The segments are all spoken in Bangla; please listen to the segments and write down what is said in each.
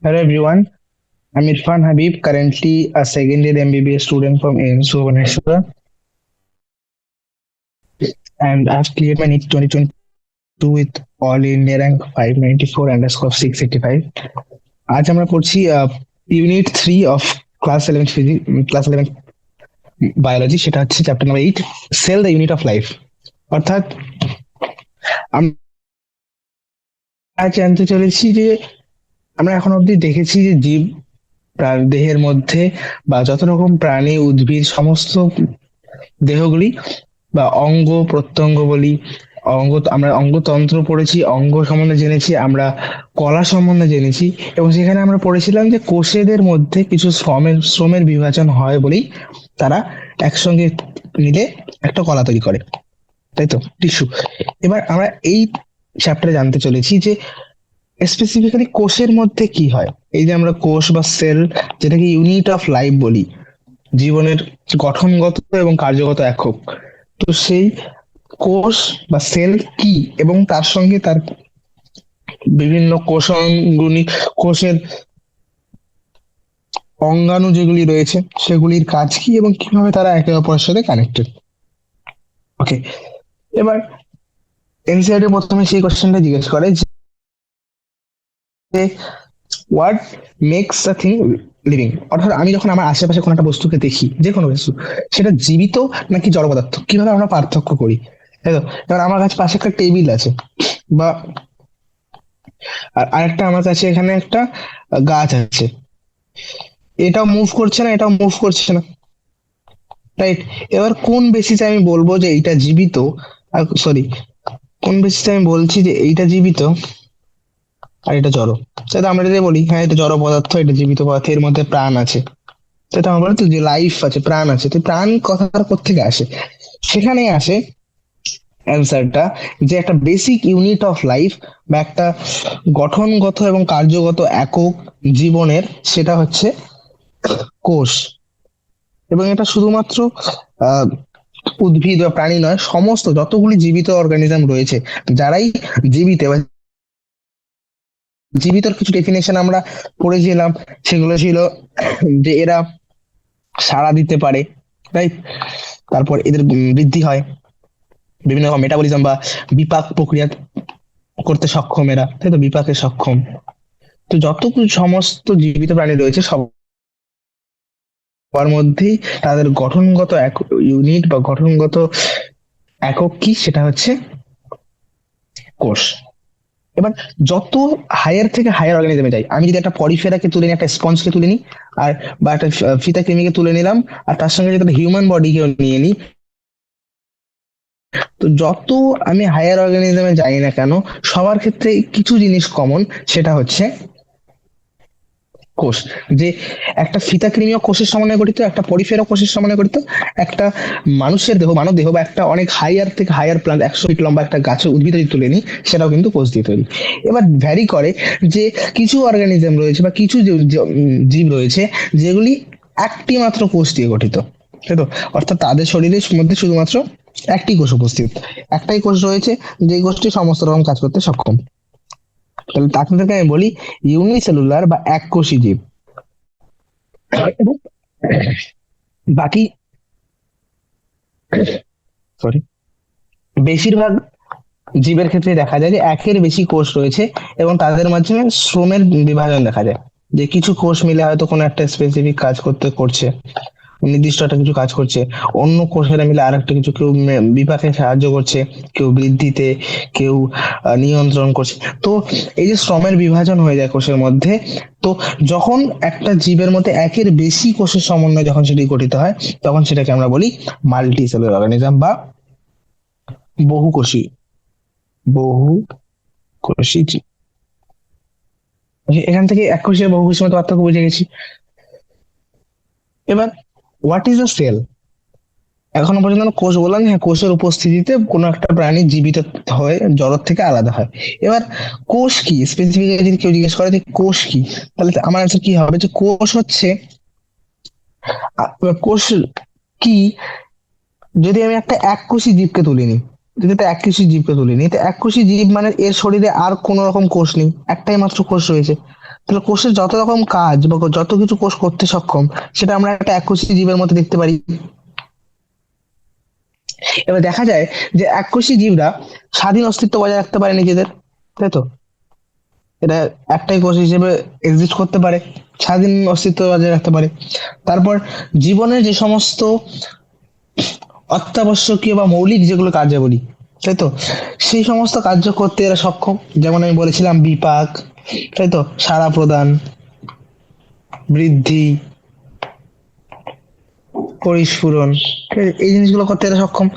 Hello everyone, I'm Irfan Habib, currently a second year MBBS student from AIMS Bhubaneswar, and I've cleared my NEET 2022 with all India rank 594 underscore 685. আজ আমরা পড়ছি ইউনিট 3 অফ ক্লাস 11 বায়োলজি, সেটা হচ্ছে chapter number 8, cell the unit of life. অর্থাৎ আমরা আজ জানতে চলেছি যে আমরা এখন অবধি দেখেছি যে জীব দেহের মধ্যে বা যত রকম প্রাণী উদ্ভিদ সমস্ত দেহগুলি বা অঙ্গ প্রত্যঙ্গ বলি, আমরা অঙ্গতন্ত্র পড়েছি, অঙ্গ সম্বন্ধে জেনেছি, আমরা কলা সম্বন্ধে জেনেছি, এবং সেখানে আমরা পড়েছিলাম যে কোষেদের মধ্যে কিছু শ্রমের বিভাজন হয় বলেই তারা একসঙ্গে মিলে একটা কলা তৈরি করে, তাই তো, টিস্যু। এবার আমরা এই চ্যাপ্টারে জানতে চলেছি যে স্পেসিফিক্যালি কোষের মধ্যে কি হয়। এই যে আমরা কোষ বা সেল, যেটাকে ইউনিট অফ লাইফ বলি, জীবনের গঠনগত এবং কার্যগত একক, তো সেই কোষ বা সেল কি এবং তার সঙ্গে তার বিভিন্ন কোষাঙ্গনী, কোষের অঙ্গাণু যেগুলি রয়েছে সেগুলির কাজ কি এবং কিভাবে তারা একে অপরের সাথে কানেক্টেড। ওকে, এবার এনসিইআরটি প্রথমে সেই কোশ্চেনটা জিজ্ঞেস করে যে what makes a thing living. অর্থাৎ আমি যখন আমার আশেপাশে কোনো একটা বস্তুকে দেখি, যে কোনো বস্তু, সেটা জীবিত নাকি জড় পদার্থ, কিভাবে আমরা পার্থক্য করি, তাই তো। এবার আমার কাছে পাশে একটা টেবিল আছে, বা আর আরেকটা আমার কাছে এখানে একটা গাছ আছে, এটাও মুভ করছে না, এটাও মুভ করছে না, রাইট। এবার কোন বেসিসে আমি বলবো যে এইটা জীবিত, সরি, কোন বেসিসে আমি বলছি যে এইটা জীবিত আর এটা জড়। সেটা আমরা যদি বলি হ্যাঁ এটা জড় পদার্থ, এটা জীবিত পদার্থ, এর মধ্যে প্রাণ আছে, সেটা আমরা বলি তো যে লাইফ আছে, প্রাণ আছে, তো প্রাণ কথাটা কোত্থেকে আসে? সেখানেই আসে অ্যান্সারটা, যে একটা বেসিক ইউনিট অফ লাইফ বা একটা গঠনগত এবং কার্যগত একক জীবনের, সেটা হচ্ছে কোষ। এবং এটা শুধুমাত্র আহ উদ্ভিদ বা প্রাণী নয়, সমস্ত যতগুলি জীবিত অর্গানিজম রয়েছে, যারাই জীবিত বা জীবিতর কিছু ডেফিনেশন আমরা পড়েছিলাম, সেগুলো ছিল যে এরা সাড়া দিতে পারে, রাইট। তারপর এদের বৃদ্ধি হয়, বিভিন্ন রকম মেটাবলিজম বা বিপাক প্রক্রিয়া করতে সক্ষম এরা, তাই তো, বিপাকে সক্ষম। তো যতগুলো সমস্ত জীবিত প্রাণী রয়েছে সবার মধ্যেই তাদের গঠনগত এক ইউনিট বা গঠনগত একক কি, সেটা হচ্ছে কোষ। এবার যত হায়ার থেকে হায়ার অর্গানিজমে যাই, আমি যদি একটা পরিফেরাকে তুলে নিই, একটা স্পঞ্জকে তুলে নিই, আর বা একটা ফিতা কৃমিকে তুলে নিলাম, আর তার সঙ্গে যদি হিউম্যান বডিকেও নিয়ে নিই, তো যত আমি হায়ার অর্গানিজমে যাই না কেন, সবার ক্ষেত্রে কিছু জিনিস কমন, সেটা হচ্ছে কোষ। যে একটা ফিতাকৃমিও কোষের সমন্বয়ে গঠিত, একটা পরিফেরা কোষের সমন্বয়ে গঠিত, একটা মানুষের দেহ, মানব দেহ বা একটা অনেক হাইয়ার থেকে হাইয়ার প্লান্ট 100 ফিট লম্বা একটা গাছের উদ্ভিদ যদি তুলে নিই, সেটাও কিন্তু কোষ দিয়ে তৈরি। এবার ভ্যারি করে যে কিছু অর্গানিজম রয়েছে বা কিছু জীব রয়েছে যেগুলি একটি মাত্র কোষ দিয়ে গঠিত, তাই তো। অর্থাৎ তাদের শরীরের মধ্যে শুধুমাত্র একটি কোষ উপস্থিত, একটাই কোষ রয়েছে, যে কোষটি সমস্ত রকম কাজ করতে সক্ষম। তাহলে তাকে আমি বলি ইউনিসেলুলার বা এককোষী জীব। এবং বাকি, সরি, বেশিরভাগ জীবের ক্ষেত্রে দেখা যায় যে একের বেশি কোষ রয়েছে, এবং তাদের মাধ্যমে শ্রমের বিভাজন দেখা যায়। যে কিছু কোষ মিলে হয়তো কোনো একটা স্পেসিফিক কাজ করছে, নির্দিষ্ট একটা কিছু কাজ করছে, অন্য কোষেরা মিলে আর একটা কিছু, কেউ বিপাকে সাহায্য করছে, কেউ বৃদ্ধিতে, কেউ নিয়ন্ত্রণ করছে। তো এই যে শ্রমের বিভাজন হয়ে যায় কোষের মধ্যে, তো যখন একটা জীবের মধ্যে একের বেশি কোষের সমন্বয় যখন সেটি গঠিত হয়, তখন সেটাকে আমরা বলি মাল্টি সেলুলার অর্গানিজম বা বহুকোষী বহুকোষী জীব। এখান থেকে এককোষী আর বহুকোষীর মধ্যে পার্থক্য বুঝে গেছি। এবার হোয়াট ইজ আ সেল? এখনো পর্যন্ত আমরা কোষ বললাম, হ্যাঁ কোষের উপস্থিতিতে কোনো একটা প্রাণী জীবিত হয়ে জড়ত থেকে আলাদা হয়। এবার কোষ কি স্পেসিফিক, যদি কেউ জিজ্ঞেস করে যে কোষ কি, তাহলে আমার অ্যান্সার কি হবে, যে কোষ হচ্ছে কোষ কি, যদি আমি একটা এককোষী জীবকে তুলে নিই, যদি একটা এককোষী জীবকে তুলে নিই, তো এককোষী জীব মানে এর শরীরে আর কোন রকম কোষ নেই, একটাই মাত্র কোষ রয়েছে। তাহলে কোষের যত রকম কাজ বা যত কিছু কোষ করতে সক্ষম সেটা আমরা একটা এককোষী জীবের মধ্যে দেখতে পারি। এবার দেখা যায় যে এককোষী জীবরা স্বাধীন অস্তিত্ব বজায় রাখতে পারে নিজেদের, তাই তো? এটা একটাই কোষ হিসেবে এক্সিস্ট করতে পারে, স্বাধীন অস্তিত্ব বজায় রাখতে পারে। তারপর জীবনের যে সমস্ত অত্যাবশ্যকীয় বা মৌলিক যেগুলো কার্যাবলী, তাই তো, সেই সমস্ত কার্য করতে এরা সক্ষম। যেমন আমি বলেছিলাম বিপাক, তাই তো, সাড়া প্রদান, বৃদ্ধি, পরিস্ফুরণ, ঠিক আছে? এই জিনিসগুলো করতে এরা সক্ষম।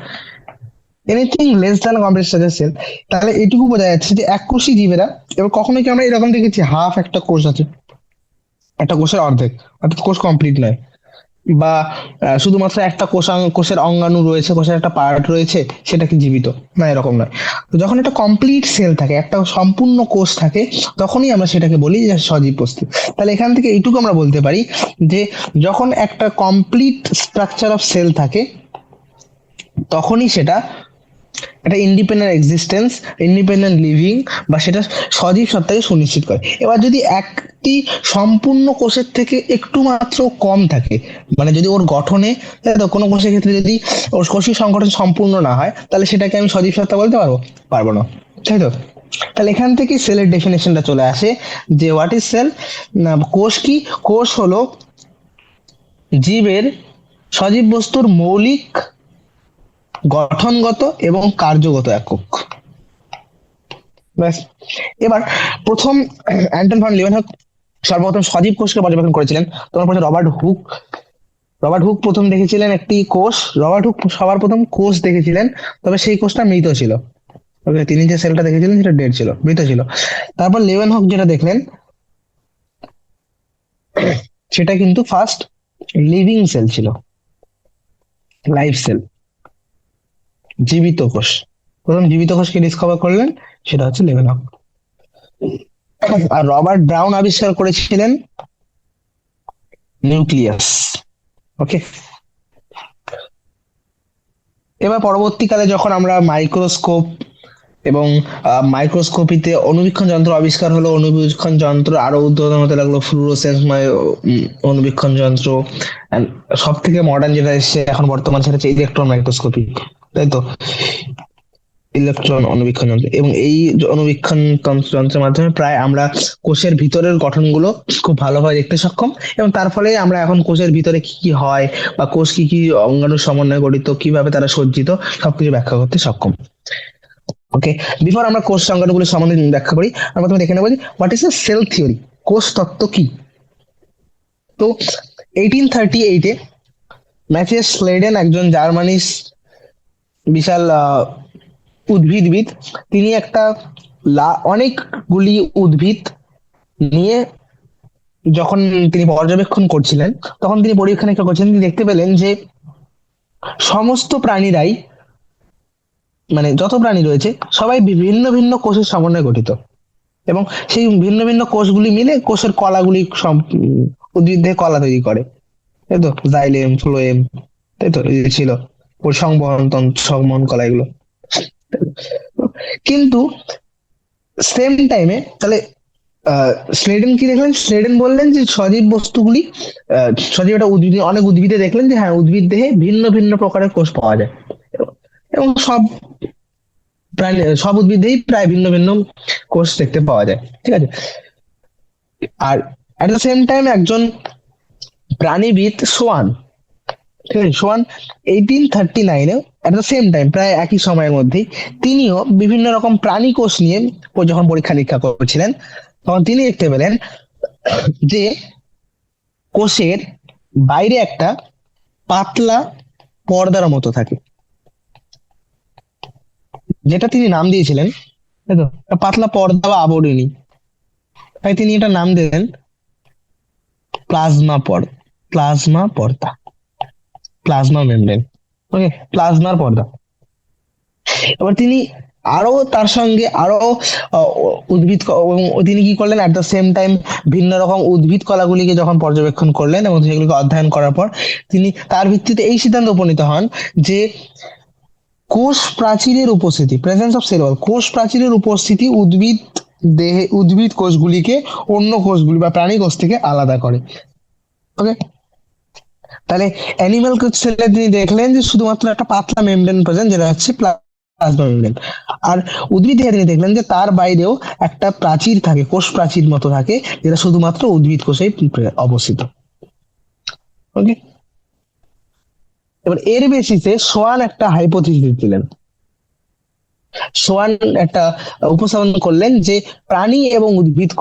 Anything less than complete cell. তাহলে এটুকু বোঝা যাচ্ছে যে এককোষী জীবেরা, এবার কখনো কি আমরা এরকম দেখেছি হাফ একটা কোষ আছে, একটা কোষের অর্ধেক, অর্থাৎ কোষ কমপ্লিট নয়, বা শুধুমাত্র একটা কোষের অঙ্গাণু রয়েছে, কোষের একটা পার্ট রয়েছে, সেটা কি জীবিত? না, এরকম নয়। তো যখন একটা কমপ্লিট সেল থাকে, একটা সম্পূর্ণ কোষ থাকে, তখনই আমরা সেটাকে বলি যে সজীব বস্তু। তাহলে এখান থেকে এইটুকু আমরা বলতে পারি যে যখন একটা কমপ্লিট স্ট্রাকচার অফ সেল থাকে, তখনই সেটা একটা ইন্ডিপেন্ডেন্ট এক্সিস্টেন্স, ইন্ডিপেন্ডেন্ট লিভিং, বা সেটা সজীব সত্তাকে সুনিশ্চিত করে। এবার যদি একটি সম্পূর্ণ কোষের থেকে একটু মাত্র কম থাকে, মানে যদি ওর গঠনে, কোনো কোষের ক্ষেত্রে যদি ওর কোষীয় সংগঠন সম্পূর্ণ না হয়, তাহলে সেটাকে আমি সজীব সত্তা বলতে পারবো? পারবো না, তাই তো? তাহলে এখান থেকে সেলের ডেফিনেশনটা চলে আসে যে হোয়াট ইজ সেল। কোষ কি? কোষ হলো জীবের, সজীব বস্তুর মৌলিক, গঠনগত এবং কার্যগত একক। ব্যাস। এবার প্রথম অ্যান্টন ভন লিউয়েনহক সর্বপ্রথম সজীব কোষকে পর্যবেক্ষণ করেছিলেন। তোমার পরে রবার্ট হুক প্রথম দেখেছিলেন একটি কোষ। রবার্ট হুক সবার প্রথম কোষ দেখেছিলেন, তবে সেই কোষটা মৃত ছিল। ওকে, তিনি যে সেলটা দেখেছিলেন সেটা ডেড ছিল, মৃত ছিল। তারপর লিউয়েনহক যেটা দেখলেন সেটা কিন্তু ফার্স্ট লিভিং সেল ছিল, লাইভ সেল, জীবিত কোষ। প্রথম জীবিত কোষকে ডিসকভার করলেন, সেটা হচ্ছে লিউয়েনহক। আর রবার্ট ব্রাউন আবিষ্কার করেছিলেন নিউক্লিয়াস। ওকে। এবার পরবর্তীকালে যখন আমরা মাইক্রোস্কোপ এবং মাইক্রোস্কোপিতে অনুবীক্ষণ যন্ত্র আবিষ্কার হলো, অনুবীক্ষণ যন্ত্র আরো উদ্ভাবন হতে লাগলো, ফ্লুরোসেন্স অনুবীক্ষণ যন্ত্র, সব থেকে মডার্ন যেটা এসছে এখন বর্তমান সেটা হচ্ছে ইলেকট্রন মাইক্রোস্কোপি, তাই তো? ইলেকট্রন অনুবীক্ষণ যন্ত্র, এবং এই অনুবীক্ষণ যন্ত্রের মাধ্যমে প্রায় আমরা কোষের ভিতরের গঠনগুলো খুব ভালোভাবে দেখতে সক্ষম, এবং তার ফলে আমরা এখন কোষের ভিতরে কি কি হয় বা কোষ কি কি অঙ্গাণুর সমন্বয়ে গঠিত, কিভাবে তারা সজ্জিত, সবকিছু ব্যাখ্যা করতে সক্ষম। ওকে, বিফোর আমরা কোষ সংজ্ঞাগুলো সম্বন্ধে ব্যাখ্যা করি, আমরা প্রথমে দেখে নেবো যে what is a cell theory, কোষ তত্ত্ব কি। তো 1838-এ ম্যাথিয়াস স্লেডেন, একজন জার্মানির বিশাল উদ্ভিদবিদ, তিনি একটা অনেকগুলি উদ্ভিদ নিয়ে যখন তিনি পর্যবেক্ষণ করছিলেন, তখন তিনি পরীক্ষা নিরীক্ষা করছিলেন, তিনি দেখতে পেলেন যে সমস্ত প্রাণীরাই, মানে যত প্রাণী রয়েছে সবাই ভিন্ন ভিন্ন কোষের সমন্বয়ে গঠিত, এবং সেই ভিন্ন ভিন্ন কোষগুলি মিলে কোষের কলাগুলি উদ্ভিদ দেহে কলা তৈরি করে, তাই তো? জাইলেম, ফ্লোয়েম, তাই তো, এই যে ছিল সংবহন তন্ত্র, সংবহন কলা, এগুলো। কিন্তু সেম টাইমে তাহলে স্লেডেন কি দেখলেন? স্লেডেন বললেন যে সজীব বস্তুগুলি, সজীব একটা উদ্ভিদ, অনেক উদ্ভিদে দেখলেন যে হ্যাঁ, উদ্ভিদ দেহে ভিন্ন ভিন্ন প্রকারের কোষ পাওয়া যায়, এবং সব প্রাণী, সব উদ্ভিদেই প্রায় ভিন্ন ভিন্ন কোষ দেখতে পাওয়া যায়, ঠিক আছে? আর অ্যাট দ্য সেম টাইম একজন প্রাণীবিদ সোয়ান, ঠিক আছে, সোয়ান 1839-এ অ্যাট দ্য সেম টাইম, প্রায় একই সময়ের মধ্যেই, তিনিও বিভিন্ন রকম প্রাণী কোষ নিয়ে যখন পরীক্ষা নিরীক্ষা করছিলেন, তখন তিনি দেখতে পেলেন যে কোষের বাইরে একটা পাতলা পর্দার মতো থাকে, যেটা তিনি নাম দিয়েছিলেন, তাই তো, একটা পাতলা পর্দা বা আবরণী, তাই তিনি এটা নাম দিলেন প্লাজমা পর্দা, প্লাজমা মেমব্রেন। ওকে, প্লাজমার পর্দা। এবার তিনি আরো তার সঙ্গে আরো এবং তিনি কি করলেন, অ্যাট দ্য সেম টাইম ভিন্ন রকম উদ্ভিদ কলাগুলিকে যখন পর্যবেক্ষণ করলেন এবং সেগুলিকে অধ্যয়ন করার পর, তিনি তার ভিত্তিতে এই সিদ্ধান্ত উপনীত হন যে কোষ প্রাচীরের উপস্থিতি, প্রেজেন্স অফ সেল ওয়াল, কোষ প্রাচীরের উপস্থিতি উদ্ভিদ দেহে উদ্ভিদ কোষগুলিকে অন্য কোষগুলি বা প্রাণী কোষ থেকে আলাদা করে। ওকে, তাহলে অ্যানিমাল সেলে তিনি দেখলেন যে শুধুমাত্র একটা পাতলা মেমব্রেন প্রেজেন্ট, যেটা হচ্ছে প্লাজমা মেমব্রেন। আর উদ্ভিদ দেহে তিনি দেখলেন যে তার বাইরেও একটা প্রাচীর থাকে, কোষ প্রাচীর মতো থাকে, যেটা শুধুমাত্র উদ্ভিদ কোষেই অবস্থিত। ওকে, এবার এর বেসিসে সোয়ান একটা হাইপোথিসিস দিলেন। সোয়ান একটা উপস্থাপন করলেন যে প্রাণী এবং উদ্ভিদ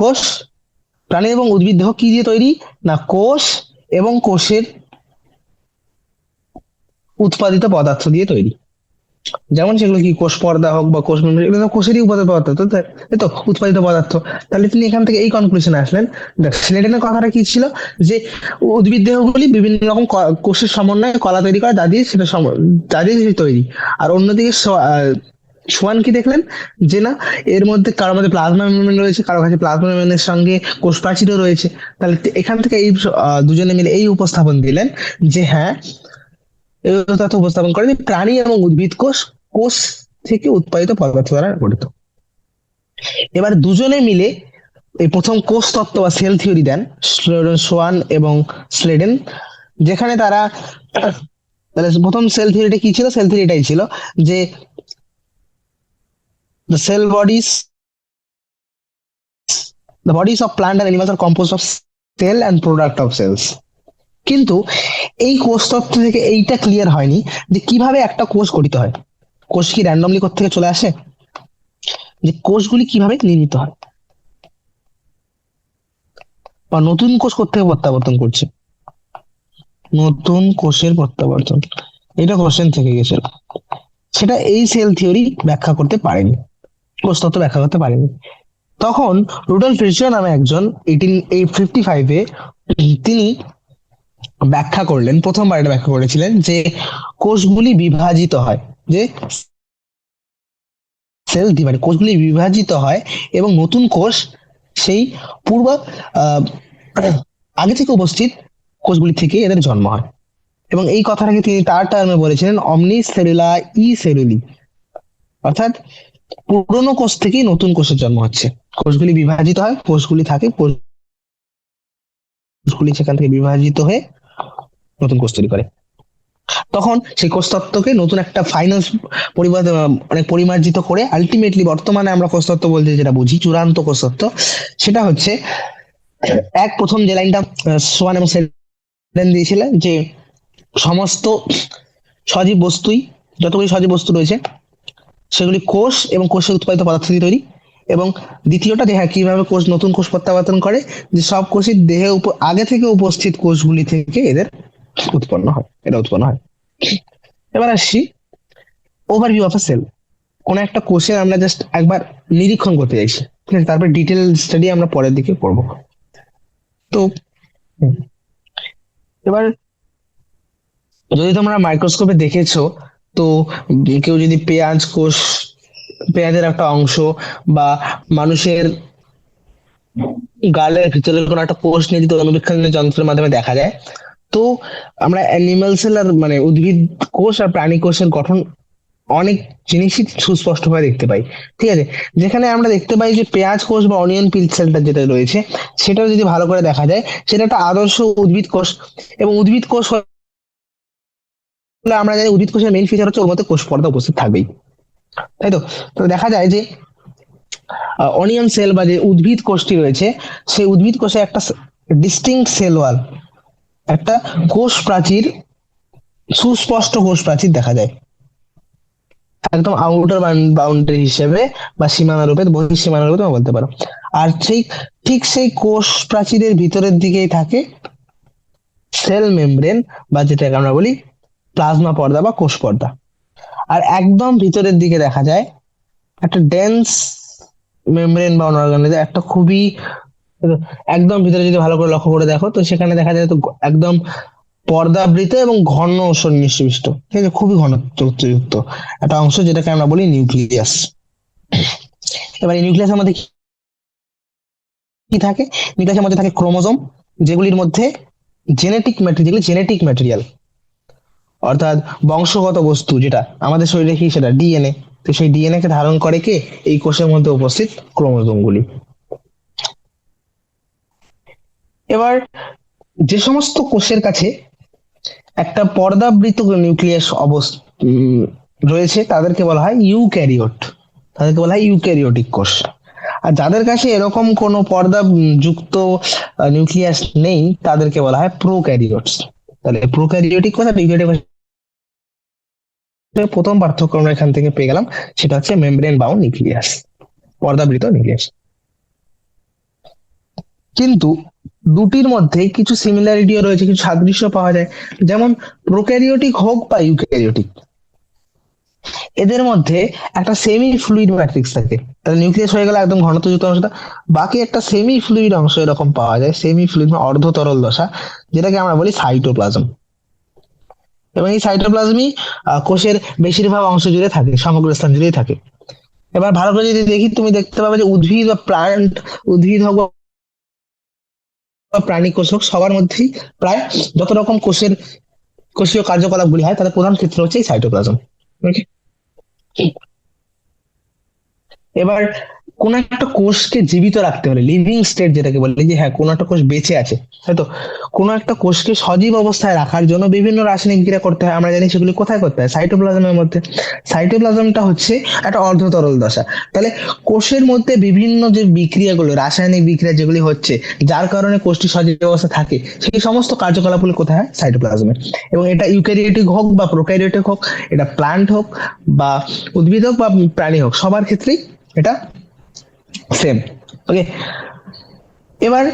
দেহ কি দিয়ে তৈরি, না কোষ এবং কোষের উৎপাদিত পদার্থ দিয়ে তৈরি। যেমন সেগুলো কি কোষ পর্দা হোক বা কোষ মেমব্রেন, এগুলো তো কোষেরই উৎপাদিত পদার্থ, তো তাই তো উৎপাদিত পদার্থ। তাহলে তিনি এখান থেকে এই কনক্লুশনে আসলেন। দেখ, স্লেডেনের কথাটা কি ছিল, যে উদ্ভিদ দেহগুলি বিভিন্ন রকম কোষের সমন্বয়ে কলা তৈরি করে, যা দিয়ে সেটা তৈরি। আর অন্যদিকে সোয়ান কি দেখলেন, যে না, এর মধ্যে কারোর মধ্যে প্লাজমা মেমব্রেন রয়েছে, কারো কাছে প্লাজমা মেমব্রেনের সঙ্গে কোষ প্রাচীরও রয়েছে। তাহলে এখান থেকে এই দুজনে মিলে এই উপস্থাপন দিলেন যে হ্যাঁ, এই তথ্য উপস্থাপন করে যে প্রাণী এবং উদ্ভিদ কোষ কোষ থেকে উৎপাদিত পদার্থ দ্বারা গঠিত। এবার দুজনে মিলে এই প্রথম কোষ তত্ত্ব বা সেল থিওরি দেন, সোয়ান এবং স্লেডেন, যেখানে তারা তাহলে প্রথম সেল থিওরিটা কি ছিল, সেল থিওরিটাই ছিল যে the cell bodies the bodies of plant and animals are composed of cell and product of cells। কিন্তু এই কোষ তত্ত্ব থেকে এইটা ক্লিয়ার হয়নি যে কিভাবে একটা কোষ গঠিত হয়। কোষ কি র্যান্ডমলি কোত্থেকে চলে আসে, যে কোষগুলি কিভাবে নির্মিত হয়, বা নতুন কোষ কোত্থেকে প্রত্যাবর্তন করছে, নতুন কোষের প্রত্যাবর্তন, এটা কোশ্চেন থেকে গেছিল। সেটা এই সেল থিওরি ব্যাখ্যা করতে পারেনি, কোষ তত্ত্ব ব্যাখ্যা করতে পারেনি। তখন রুডলফ ফিশার নামে একজন 1855-এ তিনি ব্যাখ্যা করলেন, প্রথমবার এটা ব্যাখ্যা করেছিলেন যে কোষগুলি বিভাজিত হয়, যে সেল ডিভাইড, কোষগুলি বিভাজিত হয় এবং নতুন কোষ সেই পূর্ব আগে থেকে উপস্থিত কোষগুলি থেকে এদের জন্ম হয়। এবং এই কথাটাকে তিনি তার টার্মে বলেছিলেন অমনি সেলুলা ই সেলুলি, অর্থাৎ পুরনো কোষ থেকেই নতুন কোষের জন্ম হচ্ছে। কোষগুলি বিভাজিত হয়, কোষগুলি থাকে, কোষগুলি সেখান থেকে বিভাজিত হয়ে নতুন কোষ তৈরি করে। তখন সেই কোষ তত্ত্বকে নতুন একটা ফাইনাল অনেক পরিমার্জিত করে আলটিমেটলি বর্তমানে আমরা কোষ তত্ত্ব বলতে যেটা বুঝি, চূড়ান্ত কোষ তত্ত্ব, সেটা হচ্ছে প্রথম যে লাইনটা সোয়ান এবং সেলেন দিয়েছিলেন, যে সমস্ত সজীব বস্তুই, যতগুলি সজীব বস্তু রয়েছে সেগুলি কোষ এবং কোষের উৎপাদিত পদার্থ দিয়ে তৈরি। এবং দ্বিতীয়টা দেখা কিভাবে কোষ নতুন কোষ প্রত্যাবর্তন করে, যে সব কোষের দেহে আগে থেকে উপস্থিত কোষগুলি থেকে এদের উৎপন্ন হয়। এবার আসছি ওভারভিউ অফ আ সেল। কোন একটা কোষের আমরা জাস্ট একবার নিরীক্ষণ করতে চাইছি, ঠিক আছে, তারপর ডিটেল স্টাডি আমরা পরের দিকে করব। তো এবার যদি তোমরা মাইক্রোস্কোপে দেখেছো, তো কেউ যদি পেঁয়াজের একটা অংশ বা মানুষের গালের ভিতরের কোনো একটা কোষ নিয়ে যদি অনুবীক্ষণের যন্ত্রের মাধ্যমে দেখা যায়, তো আমরা অ্যানিমাল সেল আর মানে উদ্ভিদ কোষ আর প্রাণী কোষের গঠন অনেক জিনিসই সুস্পষ্টভাবে দেখতে পাই। ঠিক আছে, যেখানে আমরা দেখতে পাই যে পেঁয়াজ কোষ বা অনিয়ন পিল সেলটা যেটা রয়েছে, সেটাও যদি ভালো করে দেখা যায়, সেটা একটা আদর্শ উদ্ভিদ কোষ। এবং উদ্ভিদ কোষ হলে আমরা জানি উদ্ভিদ কোষের মেইন ফিচার হচ্ছে ওর মধ্যে কোষ পর্দা উপস্থিত থাকবেই, তাই তো। তো দেখা যায় যে অনিয়ন সেল বা যে উদ্ভিদ কোষটি রয়েছে, সেই উদ্ভিদ কোষে একটা ডিস্টিংক্ট সেল ওয়াল, একটা কোষ প্রাচীর, সুস্পষ্ট কোষ প্রাচীর দেখা যায় একদম আউটার বাউন্ডারি হিসেবে, বা সীমানা রূপে, বহিঃসীমানা রূপে তোমরা বলতে পারো। আর ঠিক সেই কোষ প্রাচীরের ভিতরের দিকেই থাকে সেল মেমব্রেন, বা যেটাকে আমরা বলি প্লাজমা পর্দা বা কোষ পর্দা। আর একদম ভিতরের দিকে দেখা যায় একটা ডেন্স মেমব্রেন বা অর্গানিজম, একটা খুবই একদম ভিতরে যদি ভালো করে লক্ষ্য করে দেখো, তো সেখানে দেখা যায় তো একদম পর্দাবৃত এবং ঘন সন্নিবিষ্ট, ঠিক আছে, খুবই ঘনত্বযুক্ত একটা অংশ, যেটাকে আমরা বলি নিউক্লিয়াস। এবার এই নিউক্লিয়াসের মধ্যে কি থাকে, নিউক্লিয়াসের মধ্যে থাকে ক্রোমোজোম, যেগুলির মধ্যে জেনেটিক ম্যাটেরিয়াল, অর্থাৎ বংশগত বস্তু, যেটা আমাদের শরীরে কি সেটা ডিএনএ, তো সেই ডিএনএ কে ধারণ করে কে? এই কোষের মধ্যে উপস্থিত ক্রোমোজোম গুলি। এবার যে সমস্ত কোষের কাছে একটা পর্দাবৃত নিউক্লিয়াস রয়েছে তাদেরকে বলা হয় ইউক্যারিওট, তাদেরকে বলা হয় ইউক্যারিওটিক কোষ। আর যাদের কাছে এরকম কোনো পর্দা যুক্ত নিউক্লিয়াস নেই তাদেরকে বলা হয় প্রোক্যারিওটস। তাহলে প্রোক্যারিওটিক কোষ আর ইউক্যারিওটিক কোষের প্রথম পার্থক্য আমরা এখান থেকে পেয়ে গেলাম, সেটা হচ্ছে মেমব্রেন বাউন্ড নিউক্লিয়াস, পর্দাবৃত নিউক্লিয়াস। কিন্তু দুটির মধ্যে কিছু সিমিলারিটিও রয়েছে, কিছু সাদৃশ্য পাওয়া যায়। যেমন প্রোক্যারিওটিক হোক বা ইউক্যারিওটিক, এদের মধ্যে একটা সেমি ফ্লুইড ম্যাট্রিক্স থাকে। তাহলে নিউক্লিয়াস হয়ে গেল একদম ঘনত্বযুক্ত অংশটা, বাকি একটা সেমি ফ্লুইড অংশ এরকম পাওয়া যায়, সেমি ফ্লুইড মানে অর্ধ তরল দশা, যেটাকে আমরা বলি সাইটোপ্লাজম। এবং এই সাইটোপ্লাজমই কোষের বেশিরভাগ অংশ জুড়ে থাকে, সমগ্র স্থান জুড়েই থাকে। এবার ভালো করে যদি দেখি, তুমি দেখতে পাবে যে উদ্ভিদ বা প্লান্ট, উদ্ভিদ হোক বা প্রাণী কোষ হোক, সবার মধ্যেই প্রায় যত রকম কোষীয় কার্যকলাপগুলি হয় তাদের প্রধান ক্ষেত্র হচ্ছে এই সাইটোপ্লাজম। এবার কোন একটা কোষকে জীবিত রাখতে হলে, লিভিং স্টেট যেটাকে বলে, যে হ্যাঁ কোন একটা কোষ বেঁচে আছে, হয়তো কোন একটা কোষকে সজীব অবস্থায় রাখার জন্য বিভিন্ন রাসায়নিক ক্রিয়া করতে হয়। আমরা জানি সেগুলি কোথায় করতে হয়? সাইটোপ্লাজমের মধ্যে। সাইটোপ্লাজমটা হচ্ছে একটা অর্ধতরল দশা। তাহলে কোষের মধ্যে বিভিন্ন যে বিক্রিয়াগুলো, রাসায়নিক বিক্রিয়া যেগুলি হচ্ছে, যার কারণে কোষটি সজীব অবস্থা থাকে, সেই সমস্ত কার্যকলাপগুলি কোথায় হয়? সাইটোপ্লাজমে। এবং এটা ইউক্যারিওটিক হোক বা প্রোক্যারিওটিক হোক, এটা প্লান্ট হোক বা উদ্ভিদ হোক বা প্রাণী হোক, সবার ক্ষেত্রেই এটা সেম। ওকে, এবার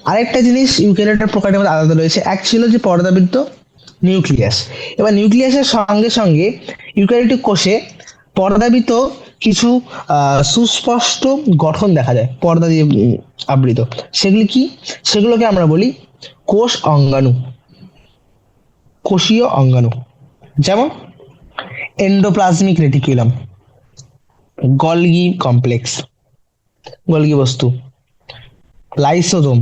আরেকটা জিনিস ইউক্যারিওটের প্রকারের মধ্যে আলাদা রয়েছে। এক ছিল যে পর্দাবৃত্ত নিউক্লিয়াস। এবার নিউক্লিয়াসের সঙ্গে সঙ্গে ইউক্যারিওটিক কোষে পর্দাবৃত কিছু সুস্পষ্ট গঠন দেখা যায়, পর্দা দিয়ে আবৃত। সেগুলি কি? সেগুলোকে আমরা বলি কোষ অঙ্গাণু, কোষীয় অঙ্গাণু। যেমন endoplasmic reticulum, Golgi complex, Golgi বস্তু, লাইসোজোম,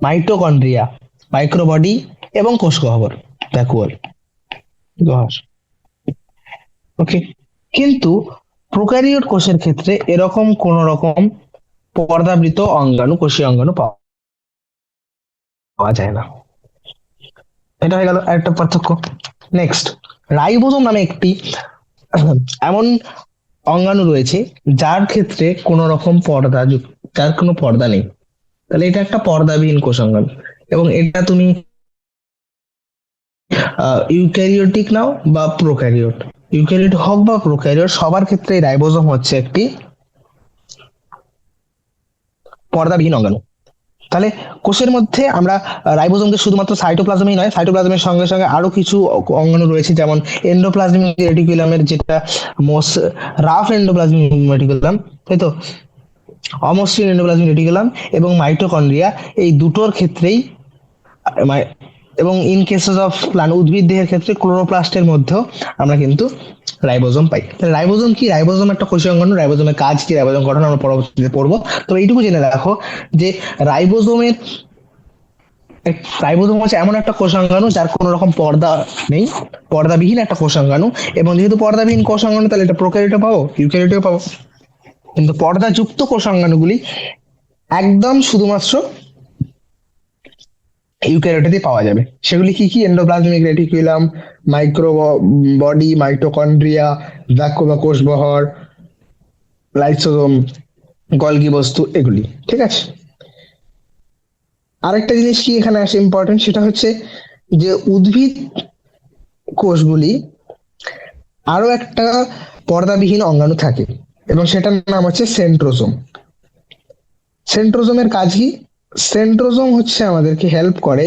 মাইটোকন্ড্রিয়া, মাইক্রোবডি এবং কোষ গহ্বর, ভ্যাকুওল গহ্বর। ওকে, কিন্তু প্রোক্যারিওট কোষের ক্ষেত্রে এরকম কোন রকম পর্দাবৃত অঙ্গাণু, কোষীয় অঙ্গাণু পাওয়া যায় না। এটা হয়ে গেল একটা পার্থক্য। নেক্সট, রাইবোজোম নামে একটি এমন অঙ্গাণু রয়েছে যার ক্ষেত্রে কোন রকম যার কোনো পর্দা নেই। তাহলে এটা একটা পর্দাবিহীন কোষ অঙ্গাণু। এবং এটা তুমি ইউক্যারিওটিক নাও বা প্রোক্যারিওট, ইউক্যারিওট হোক বা প্রোক্যারিওট, সবার ক্ষেত্রে রাইবোজোম হচ্ছে একটি পর্দাবিহীন অঙ্গাণু। তাহলে কোষের মধ্যে আমরা রাইবোজোমকে শুধুমাত্র সাইটোপ্লাজমেই নয়, সাইটোপ্লাজমের সঙ্গে সঙ্গে আরো কিছু অঙ্গাণু রয়েছে, যেমন এন্ডোপ্লাজমিক রেটিকুলামের, যেটা মোস্ট রাফ এন্ডোপ্লাজমিক রেটিকুলাম, তাই তো, অমসৃণ এন্ডোপ্লাজমিক রেটিকুলাম এবং মাইটোকন্ড্রিয়া, এই দুটোর ক্ষেত্রেই, এবং ইন কেসেস অফ প্লান্ট, উদ্ভিদ দেহের ক্ষেত্রে ক্লোরোপ্লাস্টের মধ্যেও আমরা কিন্তু রাইবোজোম পাই। রাইবোজোম কি? রাইবোজোম একটা কোষীয় অঙ্গাণু। রাইবোজোমের কাজ কি, রাইবোজোম গঠন আমরা পরবর্তীতে পড়বো। তো এইটুকু জেনে রাখো যে রাইবোজোমের রাইবোজোম হচ্ছে এমন একটা কোষাঙ্গাণু যার কোনো রকম পর্দা নেই, পর্দাবিহীন একটা কোষাঙ্গাণু। এবং যেহেতু পর্দাবিহীন কোষাঙ্গাণু, তাহলে এটা প্রোক্যারিওটে পাবো, ইউক্যারিওটেও পাবো। কিন্তু পর্দাযুক্ত কোষাঙ্গাণুগুলি একদম শুধুমাত্র ইউক্যারিওটেতে পাওয়া যাবে। সেগুলি কি কি? এন্ডোপ্লাজমিক রেটিকুলাম, মাইক্রোবডি, মাইটোকন্ড্রিয়া, ভ্যাকুওল বা কোষবহর, লাইসোজোম, গলগি বস্তু, এগুলি। ঠিক আছে। আরেকটা জিনিস কি এখানে আসে ইম্পর্টেন্ট, সেটা হচ্ছে যে উদ্ভিদ কোষগুলি আরো একটা পর্দাবিহীন অঙ্গাণু থাকে, এবং সেটার নাম হচ্ছে সেন্ট্রোজোম। সেন্ট্রোজোমের কাজ কি? সেন্ট্রোজোম হচ্ছে আমাদেরকে হেল্প করে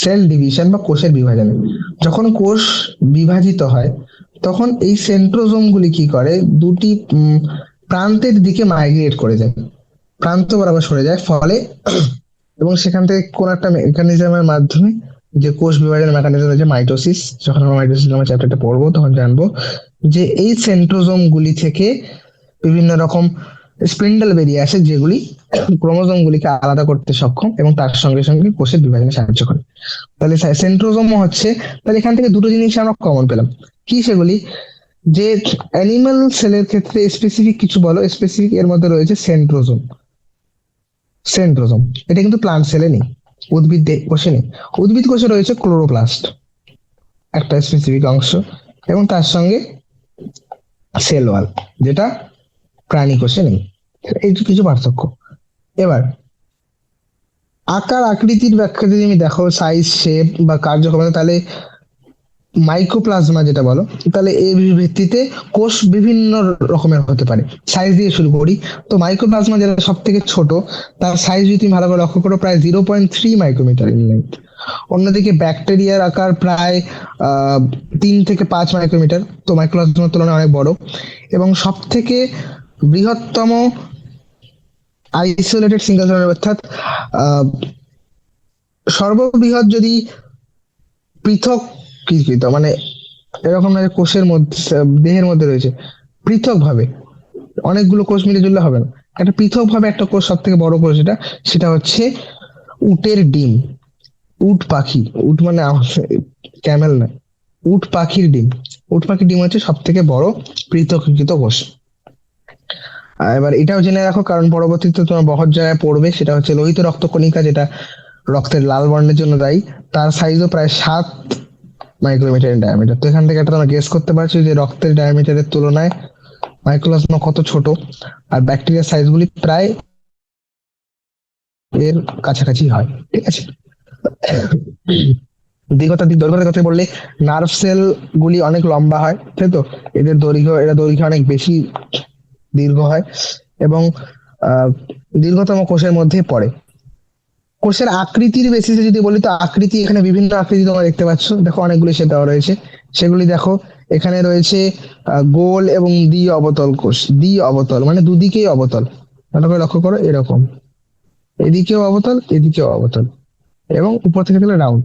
সেল ডিভিশন বা কোষের বিভাজনে। যখন কোষ বিভাজিত হয় তখন এই সেন্ট্রোজোম গুলি কি করে, দুটি প্রান্তের দিকে মাইগ্রেট করে যায়, প্রান্ত বরাবর সরে যায়, ফলে এবং সেখান থেকে কোন একটা মেকানিজমের মাধ্যমে, যে কোষ বিভাজনের মেকানিজম রয়েছে মাইটোসিস, যখন আমরা মাইটোসিস নামে চ্যাপ্টারটা পড়বো তখন জানবো যে এই সেন্ট্রোজোম গুলি থেকে বিভিন্ন রকম স্পিন্ডল বেরিয়ে আসে, যেগুলি ক্রোমোজোম গুলিকে আলাদা করতে সক্ষম এবং তার সঙ্গে সঙ্গে কোষের বিভাজনে সাহায্য করে। তাহলে সেন্ট্রোজোম হচ্ছে, তাহলে এখান থেকে দুটো জিনিস আমরা কমন পেলাম। কি সেগুলি? যে অ্যানিমাল সেলের ক্ষেত্রে স্পেসিফিক কিছু বলো, স্পেসিফিক এর মধ্যে রয়েছে সেন্ট্রোজোম। সেন্ট্রোজোম এটা কিন্তু প্লান্ট সেলে নেই, উদ্ভিদ কোষে নেই। উদ্ভিদ কোষে রয়েছে ক্লোরোপ্লাস্ট, একটা স্পেসিফিক অংশ, এবং তার সঙ্গে সেল ওয়াল, যেটা প্রাণী কোষে নেই। এই যে কিছু পার্থক্য। এবার আকার আকৃতির ব্যাখ্যা যদি আমি দেখো, সাইজ, শেপ বা কার্যক্ষমতা, তাহলে মাইক্রোপ্লাজমা যেটা বলো, তাহলে এর ভিত্তিতে কোষ বিভিন্ন রকমের হতে পারে। সাইজ দিয়ে শুরু করি। তো মাইক্রোপ্লাজমা যেটা সব থেকে ছোট, তার সাইজ যদি তুমি ভালো করে লক্ষ্য করো, প্রায় 0.3 মাইক্রোমিটার ইন লেন্থ। অন্যদিকে ব্যাকটেরিয়ার আকার প্রায় 3 থেকে 5 মাইক্রোমিটার, তো মাইক্রোপ্লাজমার তুলনায় অনেক বড়। এবং সব থেকে বৃহত্তম আইসোলেটেড সিঙ্গেল সেলের, অর্থাৎ আহ, সর্ববৃহৎ যদি পৃথকীকৃত, মানে এরকম না যে কোষের মধ্যে, দেহের মধ্যে রয়েছে পৃথক ভাবে অনেকগুলো কোষ মিলে জুললে হবে না, একটা পৃথক ভাবে একটা কোষ, সব থেকে বড় কোষ যেটা, সেটা হচ্ছে উটের ডিম। উট পাখি, উট মানে ক্যামেল না, উট পাখির ডিম। উট পাখির ডিম হচ্ছে সব থেকে বড় পৃথকীকৃত কোষ। এবার এটাও জেনে রাখো, কারণ পরবর্তীতে তোমার বহর জায়গায় পড়বে, সেটা হচ্ছে লোহিত রক্তকণিকা, যেটা রক্তের লাল বর্ণের জন্য দায়ী। তার সাইজও প্রায় 7 মাইক্রোমিটার ডায়ামিটার। তো এখান থেকে একটা তোমরা গেস করতে পারছো যে রক্তের ডায়ামিটারের তুলনায় মাইক্রোপ্লাজমা কত ছোট, আর ব্যাকটেরিয়ার সাইজগুলি প্রায় এর কাছাকাছি হয়। ঠিক আছে। দৈর্ঘ্যের কথা বললে, নার্ভ সেল গুলি অনেক লম্বা হয়, তাই তো? এরা দৈর্ঘ্য অনেক বেশি দীর্ঘ হয়, এবং আহ, দীর্ঘতম কোষের মধ্যে পড়ে। কোষের আকৃতির বেসিসে যদি বলি, তো আকৃতি এখানে বিভিন্ন আকৃতি তোমরা দেখতে পাচ্ছ, দেখো অনেকগুলি শেপ দেওয়া রয়েছে। সেগুলি দেখো, এখানে রয়েছে গোল এবং দ্বি অবতল কোষ। দ্বি অবতল মানে দুদিকেই অবতল, ভালো করে লক্ষ্য করো, এরকম এদিকেও অবতল, এদিকেও অবতল, এবং উপর থেকে দিলে রাউন্ড।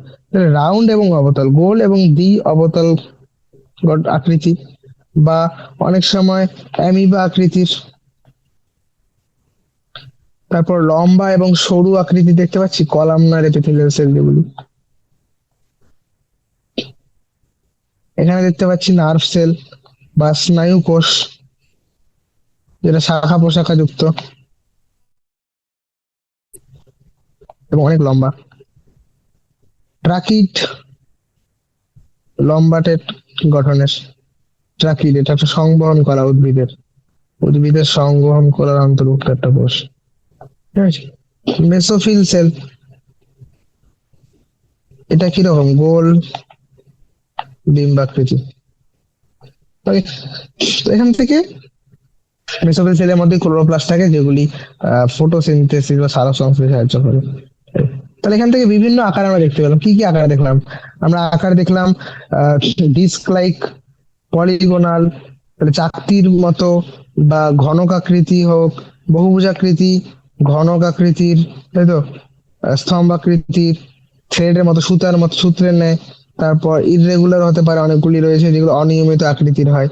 রাউন্ড এবং অবতল, গোল এবং দ্বি অবতল আকৃতি, বা অনেক সময় অ্যামিবা আকৃতির। তারপর লম্বা এবং সরু আকৃতি দেখতে পাচ্ছি, কলামনার এপিথেলিয়াল সেল যেগুলি। এখানে দেখতে পাচ্ছি নার্ভ সেল বা স্নায়ু কোষ, যেটা শাখা প্রশাখা যুক্ত এবং অনেক লম্বা। ট্রাকিড, লম্বাটে গঠনের। ট্রাকিড এটা একটা সংবহন করা উদ্ভিদের সংবহন করার অন্তর্ভুক্ত একটা কোষ। ঠিক আছে। মেসোফিল সেল, এটা কিরকম, গোল ডিম্বাকৃতি। Okay, তো এখান থেকে মেসোফিল সেলের মধ্যে ক্লোরোপ্লাস্ট থাকে, যেগুলি ফটোসিনথেসিস বা সালোক সংশ্লেষে সাহায্য করে। তাহলে এখান থেকে বিভিন্ন আকার আমরা দেখতে পেলাম। কি কি আকার দেখলাম? আমরা আকার দেখলাম ডিস্ক লাইক, পলিগোনাল, তাহলে চাকতির মতো, বা ঘনক আকৃতি হোক, বহুভুজাকৃতি, ঘনক আকৃতির, তাই তো, স্তম্ভ আকৃতির, থ্রেডের মতো, সুতার মতো, সূত্রের ন্যায়। তারপর ইররেগুলার হতে পারে, অনেকগুলি রয়েছে যেগুলো অনিয়মিত আকৃতির হয়,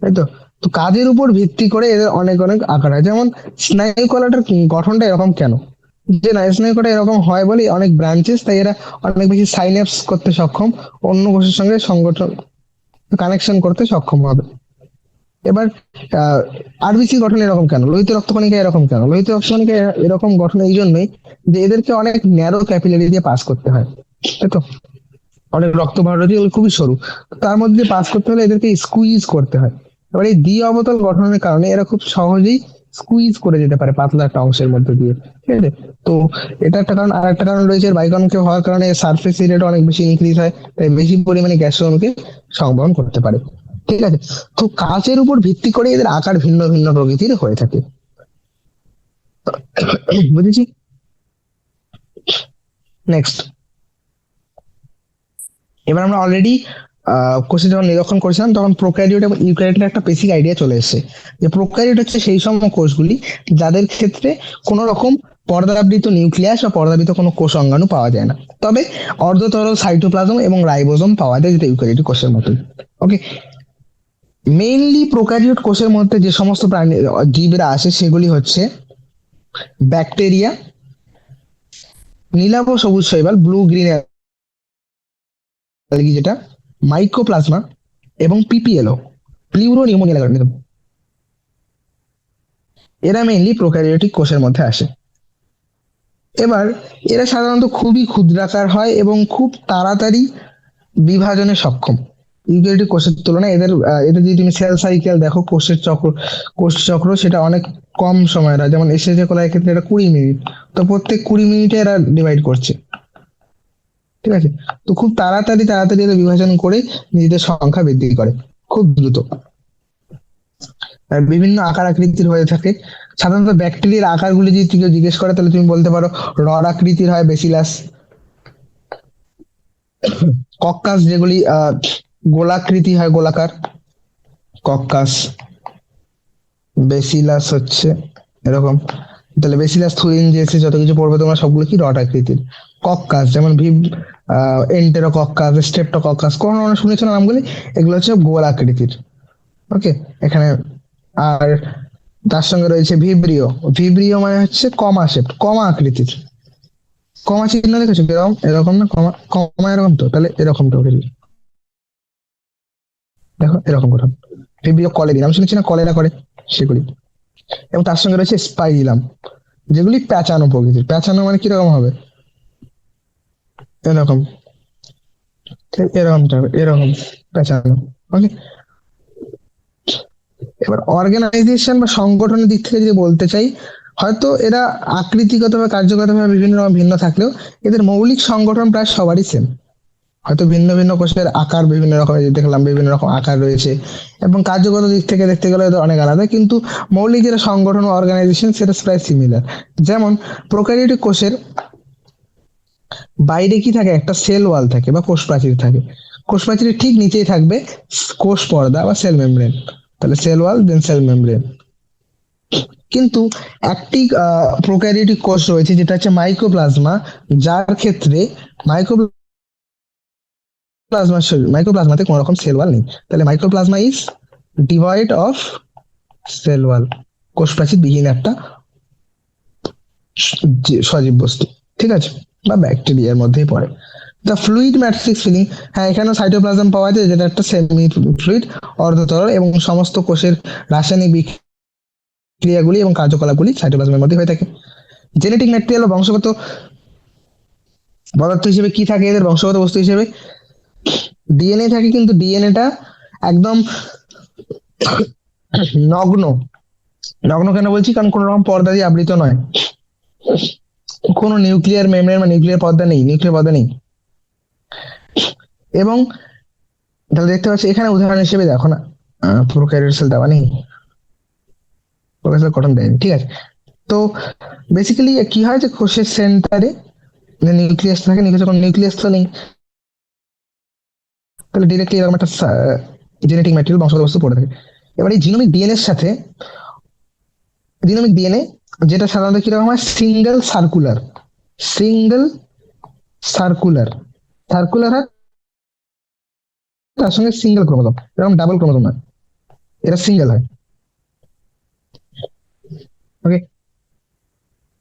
তাই তো। তো কাজের উপর ভিত্তি করে এদের অনেক অনেক আকার হয়। যেমন স্নায়ু কলাটার গঠনটা এরকম কেন, যে না, স্নায়ু কলা এরকম হয় বলে অনেক ব্রাঞ্চেস, তাই এরা অনেক বেশি সাইন্যাপস করতে সক্ষম, অন্য কোষের সঙ্গে সংগঠন, কানেকশন করতে সক্ষম হবে। এবার আরবিসি গঠন এরকম কেন, লোহিত রক্তকণিকা এরকম কেন? লোহিত রক্তকণিকা এরকম গঠন এই জন্যই যে এদেরকে অনেক ন্যারো ক্যাপিলারি দিয়ে পাস করতে হয়, তাই তো। অনেক রক্তবাহী খুবই সরু, তার মধ্যে দিয়ে পাস করতে হলে এদেরকে স্কুইজ করতে হয়। এবার এই দ্বি অবতল গঠনের কারণে এরা খুব সহজেই স্কুইজ করে যেতে পারে পাতলা একটা অংশের মধ্যে দিয়ে। ঠিক আছে। তো এটা একটা কারণ। আর একটা কারণ রয়েছে, বাইকনকেভ হওয়ার কারণে সারফেস এরিয়াটা অনেক বেশি ইনক্রিজ হয়, তাই বেশি পরিমাণে গ্যাসীয় অণুকে সংবহন করতে পারে। ঠিক আছে। তো কাজের উপর ভিত্তি করে এদের আকার ভিন্ন ভিন্ন প্রকৃতির হয়ে থাকে। বুঝেছি। নেক্সট, এবার আমরা অলরেডি কোষে যখন নিরীক্ষণ করেছিলাম, তখন প্রোক্যারিওট এবং ইউক্যারিওটের একটা বেসিক আইডিয়া চলে এসেছে, যে প্রোক্যারিওট হচ্ছে সেই সব কোষগুলি যাদের ক্ষেত্রে কোনো রকম পর্দাবৃত নিউক্লিয়াস বা পর্দাবৃত কোনো কোষ অঙ্গাণু পাওয়া যায় না, তবে অর্ধতরল সাইটোপ্লাজম এবং রাইবোজোম পাওয়া যায়, যেটা ইউক্যারিওটিক কোষের মতোই। ওকে। মেইনলি প্রোক্যারিওট কোষের মধ্যে যে সমস্ত প্রাণী জীবরা আসে, সেগুলি হচ্ছে ব্যাকটেরিয়া, নীলাভ সবুজ শৈবাল, ব্লু গ্রিন অ্যালগি যেটা, মাইক্রোপ্লাজমা, এবং পিপিএলও। Pleuro pneumonia organism. এরা মেইনলি প্রোক্যারিওটিক কোষের মধ্যে আসে। এবার এরা সাধারণত খুবই ক্ষুদ্রাকার হয় এবং খুব তাড়াতাড়ি বিভাজনে সক্ষম। ইউক্যারিওটিক কোষের তুলনায় এদের যদি তুমি সেল সাইকেল দেখো, কোষ চক্র সেটা অনেক কম সময়ের হয়। যেমন এসএজে কোলার ক্ষেত্রে এটা 20 মিনিট, তো প্রত্যেক 20 মিনিটে এরা ডিভাইড করছে, ঠিক আছে। তো খুব তাড়াতাড়ি তাড়াতাড়ি এরা বিভাজন করে নিজেদের সংখ্যা বৃদ্ধি করে খুব দ্রুত। আর বিভিন্ন আকার আকৃতির হয়ে থাকে। সাধারণত ব্যাকটেরিয়ার আকারগুলি যদি কেউ জিজ্ঞেস করে তাহলে তুমি বলতে পারো রড আকৃতির হয় বেসিলাস, কক্কাস যেগুলি গোলাকৃতি হয় গোলাকার, কক্কাস। বেসিলাস হচ্ছে এরকম। তাহলে বেসিলাস থুইন যে যত কিছু পড়বে তোমরা সবগুলো কি রড আকৃতির। কক্কাস যেমন এন্টেরোকক্কাস, স্ট্রেপ্টোকক্কাস, কোন শুনেছো না নামগুলি? এগুলো হচ্ছে গোল আকৃতির। ওকে, এখানে। আর তার সঙ্গে রয়েছে ভিব্রিও। ভিব্রিও মানে হচ্ছে কমা শেপ, কমা আকৃতির। কমা চিহ্ন দেখেছো এরকম এরকম না, কমা কমা এরকম, তো তাহলে এরকম তো দেখো এরকম গঠন। ভিব্রিও কলেরি, আমি শুনেছি না কলেরা করে, সেগুলি। এবং তার সঙ্গে রয়েছে স্পাইরিলাম, যেগুলি প্যাঁচানো প্রকৃতির। প্যাঁচানো মানে কিরকম হবে? এরকম, ঠিক এরকম এরকম প্যাঁচানো। ওকে। এবার অর্গানাইজেশন বা সংগঠনের দিক থেকে যদি বলতে চাই, হয়তো এরা আকৃতিগত বা কার্যগতভাবে বিভিন্ন রকম ভিন্ন থাকলেও এদের মৌলিক সংগঠন প্রায় সবারই সেম। হয়তো ভিন্ন ভিন্ন কোষের আকার বিভিন্ন রকমের, দেখলাম বিভিন্ন রকম আকার রয়েছে, এবং কার্যগত দিক থেকে দেখতে গেলে এদের অনেক আলাদা, কিন্তু মৌলিক যেটা সংগঠন অর্গানাইজেশন সেটা প্রায় সিমিলার। যেমন প্রোক্যারিওটিক কোষের বাইরে কি থাকে? একটা সেল ওয়াল থাকে বা কোষ প্রাচীর থাকে। কোষ প্রাচীরের ঠিক নিচেই থাকবে কোষ পর্দা বা সেল মেমব্রেন। তাহলে সেল ওয়াল দেন সেল মেমব্রেন। কিন্তু একটি প্রোক্যারিওটিক কোষ রয়েছে যেটা হচ্ছে মাইক্রোপ্লাজমা, যার ক্ষেত্রে মাইক্রোপ্লাজমাতে কোনো রকম সেল ওয়াল নেই। তাহলে mycoplasma is devoid of cell wall, কোষ প্রাচীর বিহীন একটা সজীব বস্তু, ঠিক আছে, বা ব্যাকটেরিয়ার মধ্যেই পড়ে। দ্য ফ্লুইড ম্যাট্রিক্স ফিলিং, হ্যাঁ এখানেও সাইটোপ্লাজম পাওয়া যায়, যেটা একটা সেমি ফ্লুইড অর্ধতরল, এবং সমস্ত কোষের রাসায়নিক বিক্রিয়াগুলি এবং কার্যকলাপগুলি সাইটোপ্লাজমের মধ্যে হয়ে থাকে। জেনেটিক ম্যাটেরিয়াল বা বংশগত পদার্থ হিসেবে কি থাকে এদের বংশগত বস্তু হিসেবে? ডিএনএ থাকে, কিন্তু ডিএনএটা একদম নগ্ন। নগ্ন কেন বলছি? কারণ কোন রকম পর্দা দিয়ে আবৃত নয়, কোনো নিউক্লিয়ার মেমব্রেন বা নিউক্লিয়ার পর্দা নেই। এবং তাহলে দেখতে পাচ্ছি এখানে উদাহরণ হিসেবে দেখো না, প্রোক্যারিওট সেল দেওয়া নেই, প্রোক্যারিওট গঠন দেয়নি, ঠিক আছে। তো বেসিক্যালি কি হয় যে কোষের সেন্টারে নিউক্লিয়াস থাকে, যখন নিউক্লিয়াস তো নেই, তাহলে ডিরেক্টলি এরকম একটা জেনেটিক ম্যাটেরিয়াল বংশগত বস্তু পড়ে থাকে। এবার এই জিনোমিক ডিএনএ এর সাথে জিনোমিক ডিএনএ, যেটা সাধারণত কিরকম হয়? সিঙ্গেল সার্কুলার সার্কুলার হয়, তার সঙ্গে সিঙ্গেল ক্রোমোজোম, এরকম ডাবল ক্রোমোজোম নয়, এটা সিঙ্গেল হয়। ওকে,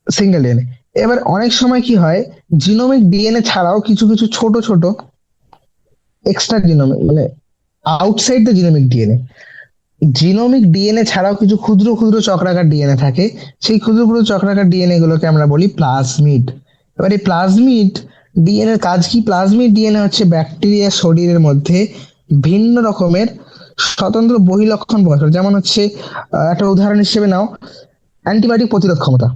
সিঙ্গেল ডিএনএ। এবার অনেক সময় কি হয়, জিনোমিক ডিএনএ ছাড়াও কিছু কিছু ছোট ছোট এক্সট্রা জিনোমিক, মানে আউটসাইড দ্য জিনোমিক ডিএনএ ছাড়াও কিছু ক্ষুদ্র ক্ষুদ্র চক্রাকার ডিএনএ থাকে। সেই ক্ষুদ্র ক্ষুদ্র চক্রাকার ডিএনএ গুলোকে আমরা বলি প্লাজমিড। এবার এই প্লাজমিড ডিএনএ এর কাজ কি? প্লাজমিড ডিএনএ হচ্ছে ব্যাকটেরিয়ার শরীরের মধ্যে ভিন্ন রকমের স্বতন্ত্র বহিঃলক্ষণ প্রকাশ করে। যেমন হচ্ছে একটা উদাহরণ হিসেবে নাও, অ্যান্টিবায়োটিক প্রতিরোধ ক্ষমতা।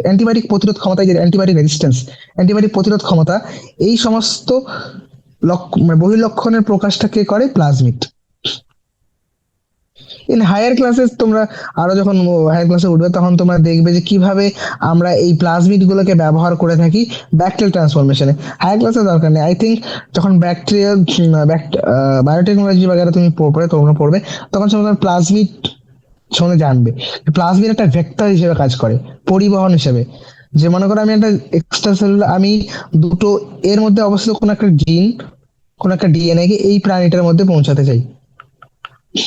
অ্যান্টিবায়োটিক রেজিস্ট্যান্স, অ্যান্টিবায়োটিক প্রতিরোধ ক্ষমতা, এই সমস্ত মানে বহিঃলক্ষণের প্রকাশটা কে করে? প্লাজমিড। ইন হায়ার ক্লাসেস তোমরা আরো যখন হায়ার ক্লাসে উঠবে তখন তোমরা দেখবে যে কিভাবে আমরা এই প্লাজমিড গুলোকে ব্যবহার করে থাকি ব্যাকটেরিয়াল ট্রান্সফরমেশনে। হায়ার ক্লাসে দরকার নেই, আই থিঙ্ক যখন ব্যাকটেরিয়াল বায়োটেকনোলজি বাগেরা তুমি তোমরা পড়বে, তখন তোমরা প্লাজমিড সম্বন্ধে জানবে। প্লাজমিড একটা ভেক্টর হিসেবে কাজ করে, পরিবহন হিসেবে। যে মনে করো আমি একটা এক্সট্রা সেলুলার, আমি দুটো এর মধ্যে অবস্থিত কোন একটা জিন, কোন একটা ডিএনএ কে এই প্রাণীটার মধ্যে পৌঁছাতে চাই,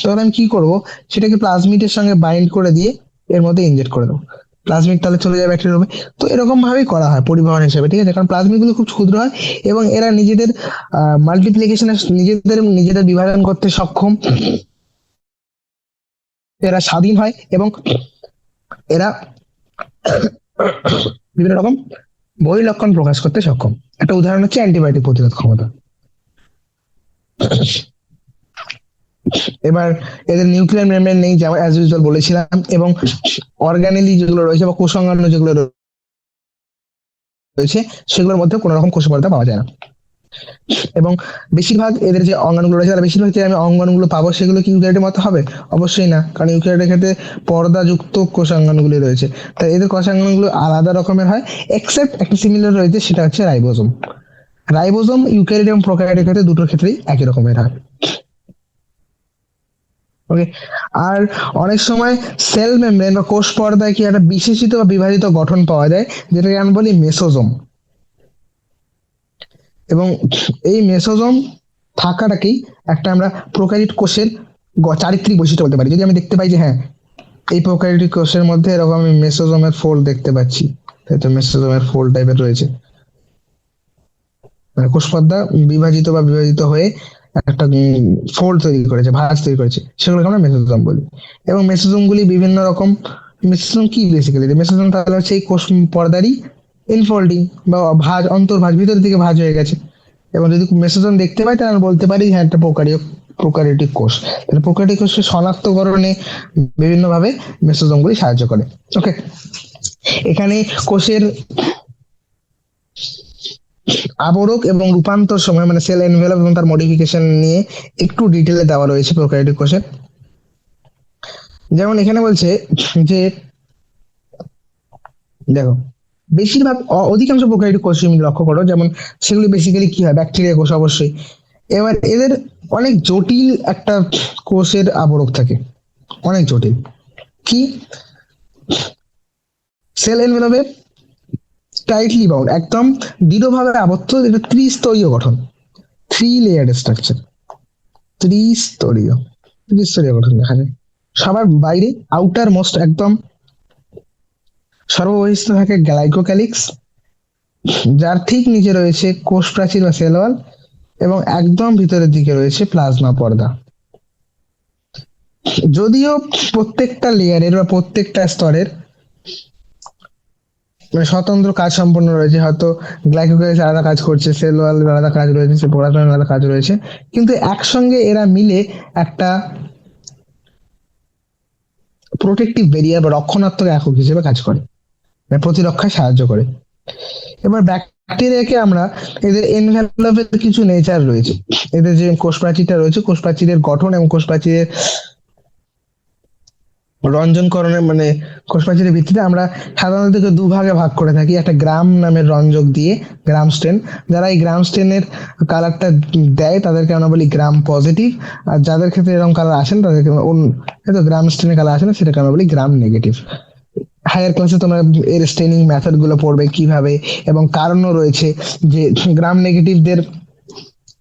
তখন আমি কি করব? সেটাকে প্লাজমিডের সঙ্গে বাইন্ড করে দিয়ে এর মধ্যে ইনজেক্ট করে দেবো, প্লাজমিড তাহলে চলে যাবে ব্যাকটেরিয়ার রূপে। তো এরকম ভাবেই করা হয় পরিবহন হিসেবে, ঠিক আছে। কারণ প্লাজমিড গুলো খুব ক্ষুদ্র হয় এবং এরা নিজেদের মাল্টিপ্লিকেশনে নিজেদের নিজেদের বিভাজন করতে সক্ষম, এরা স্বাধীন হয় এবং এরা বিভিন্ন রকম বহিঃলক্ষণ প্রকাশ করতে সক্ষম। একটা উদাহরণ হচ্ছে অ্যান্টিবায়োটিক প্রতিরোধ ক্ষমতা। এবার এদের নিউক্লিয়ার মেমব্রেন নেই, যেমন অ্যাজ ইউজুয়াল বলেছিলাম, এবং অর্গানেলি যেগুলো রয়েছে বা কোষাঙ্গাণু যেগুলো রয়েছে সেগুলোর মধ্যে কোনো রকম কোষ পর্দা পাওয়া যায় না। এবং বেশিরভাগ এদের যে অঙ্গাণুগুলো রয়েছে, তারা বেশিরভাগ যে আমি অঙ্গাণুগুলো পাবো সেগুলো কি ইউক্যারিওটের মতো হবে? অবশ্যই না, কারণ ইউক্যারিওটের ক্ষেত্রে পর্দাযুক্ত কোষাঙ্গাণুগুলি রয়েছে, তাই এদের কোষাঙ্গাণুগুলো আলাদা রকমের হয়। এক্সেপ্ট একটা সিমিলার রয়েছে, সেটা হচ্ছে রাইবোজোম। রাইবোজোম ইউক্যারিওট এবং প্রোক্যারিওটের ক্ষেত্রে দুটোর ক্ষেত্রেই একই রকমের হয়। ওকে। আর অনেক সময় সেল মেমব্রেন বা কোষ পর্দায় কি একটা বিশেষিত বা বিভাজিত গঠন পাওয়া যায়, যেটাকে আমরা বলি মেসোজোম। এবং এই মেসোজোম থাকাটাকেই একটা আমরা প্রোক্যারিওট কোষের চারিত্রিক বৈশিষ্ট্য বলতে পারি। যদি আমি দেখতে পাই যে হ্যাঁ, এই প্রোক্যারিওটিক কোষের মধ্যে এরকম আমি মেসোজোমের ফোল্ড দেখতে পাচ্ছি, তাই তো মেসোজোমের ফোল্ড টাইপের রয়েছে, মানে কোষ পর্দা বিভাজিত বা বিভাজিত হয়ে একটা ফোল্ড তৈরি করেছে, ভাঁজ তৈরি করেছে, সেগুলোকে আমরা মেসোজোম বলি। এবং মেসোজোম গুলি বিভিন্ন রকম। মেসোজোম কি বেসিক্যালি? মেসোজোম তাহলে হচ্ছে এই কোষ পর্দারই ইনফোল্ডিং বা ভাঁজ, অন্তর্ভাঁজ, ভিতর দিকে ভাঁজ হয়ে গেছে। এবং যদি মেসোজোম দেখতে পাই তাহলে আমরা বলতে পারি হ্যাঁ, একটা প্রোক্যারিওটিক কোষ। তাহলে প্রোক্যারিওটিক কোষের শনাক্তকরণে বিভিন্নভাবে মেসোজোম গুলি সাহায্য করে। ওকে। এখানে কোষের আবরক এবং রূপান্তর সময়, মানে সেল এনভেলপ এবং তার মডিফিকেশন নিয়ে একটু ডিটেলে দেওয়া রয়েছে প্রোক্যারিওটিক কোষে। যেমন এখানে বলছে যে দেখো, বেশিরভাগ অধিকাংশ প্রোক্যারিওটিক কোষ তুমি লক্ষ্য করো, যেমন সেগুলি বেসিক্যালি কি হয়, ব্যাকটেরিয়া কোষ অবশ্যই। এবার এদের অনেক জটিল একটা কোষের আবরক থাকে, অনেক জটিল। কি? সেল এনভেলপে টাইটলি বাউন্ড, একদম দৃঢ়ভাবে আবদ্ধ, এটা ত্রিস্তরীয় গঠন, 3 লেয়ার স্ট্রাকচার, ত্রিস্তরীয় ত্রিস্তরীয় গঠন দেখা যায়। সবার বাইরে আউটার মোস্ট একদম সর্ববহিস্থ থাকে গ্লাইকোক্যালিক্স, যার ঠিক নিচে রয়েছে কোষ প্রাচীর বা সেল ওয়াল, এবং একদম ভিতরের দিকে রয়েছে প্লাজমা পর্দা। যদিও প্রত্যেকটা লেয়ারের বা প্রত্যেকটা স্তরের মানে স্বতন্ত্র কাজ সম্পন্ন রয়েছে, হয়তো গ্লাইকোক্যালিক্স আলাদা কাজ করছে, সেল ওয়াল আলাদা কাজ রয়েছে, সে প্লাজমা আলাদা কাজ রয়েছে, কিন্তু একসঙ্গে এরা মিলে একটা প্রোটেক্টিভ ব্যারিয়ার বা রক্ষণাত্মক একক হিসেবে কাজ করে, মানে প্রতিরক্ষায় সাহায্য করে। এবার ব্যাকটেরিয়াকে আমরা, এদের এনভেলপের কিছু নেচার রয়েছে, এদের যে কোষ প্রাচীরটা রয়েছে, কোষ প্রাচীরের গঠন এবং কোষ প্রাচীরের রঞ্জনকরণের মানে কোষ প্রাচীরের ভিত্তিতে আমরা সাধারণত দুভাগে ভাগ করে থাকি, একটা গ্রাম নামের রঞ্জক দিয়ে, গ্রাম স্টেন। যারা এই গ্রাম স্টেনের কালারটা দেয় তাদেরকে আমরা বলি গ্রাম পজিটিভ, আর যাদের ক্ষেত্রে এরকম কালার আসেন তাদেরকে গ্রাম স্টেনের কালার আসে না, সেটাকে আমরা বলি গ্রাম নেগেটিভ। হায়ার ক্লাসে তোমরা এর স্টেনিং মেথড গুলো পড়বে কিভাবে, এবং কারণও রয়েছে যে গ্রাম নেগেটিভদের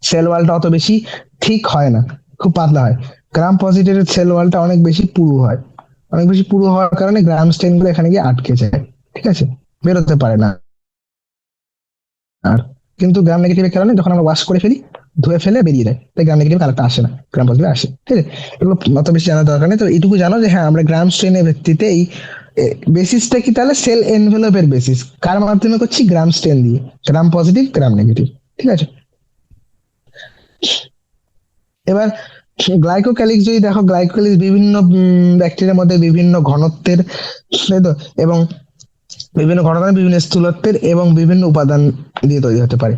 সেল ওয়ালটা অত বেশি ঠিক হয় না, খুব পাতলা হয়। গ্রাম পজিটিভের সেল ওয়ালটা অনেক বেশি পুরু হয়, অনেক বেশি পুরু হওয়ার কারণে গ্রাম স্টেন গুলো এখানে গিয়ে আটকে যায়, ঠিক আছে, বেরোতে পারে না। আর কিন্তু গ্রাম নেগেটিভের কারণে যখন আমরা ওয়াশ করে ফেলি, ধুয়ে ফেলে বেরিয়ে যায়, তাই গ্রাম নেগেটিভ কালারটা আসে না, গ্রাম পজিটিভ আসে, ঠিক আছে। এগুলো অত বেশি জানার দরকার নেই, তো এইটুকু জানো যে হ্যাঁ, আমরা গ্রাম স্টেনের ভিত্তিতে এই বেসিসটা কি, তাহলে সেল এনভেলপের বেসিস কার মাধ্যমে করছি? গ্রাম স্টেন দিয়ে, গ্রাম পজিটিভ গ্রাম নেগেটিভ, ঠিক আছে। এবার গ্লাইকোক্যালিক্স যদি দেখো, গ্লাইকোক্যালিক্স বিভিন্ন ব্যাকটেরিয়ার মধ্যে বিভিন্ন ঘনত্বের, তাই তো, এবং বিভিন্ন ঘনত্বের, বিভিন্ন স্থূলত্বের এবং বিভিন্ন উপাদান দিয়ে তৈরি হতে পারে।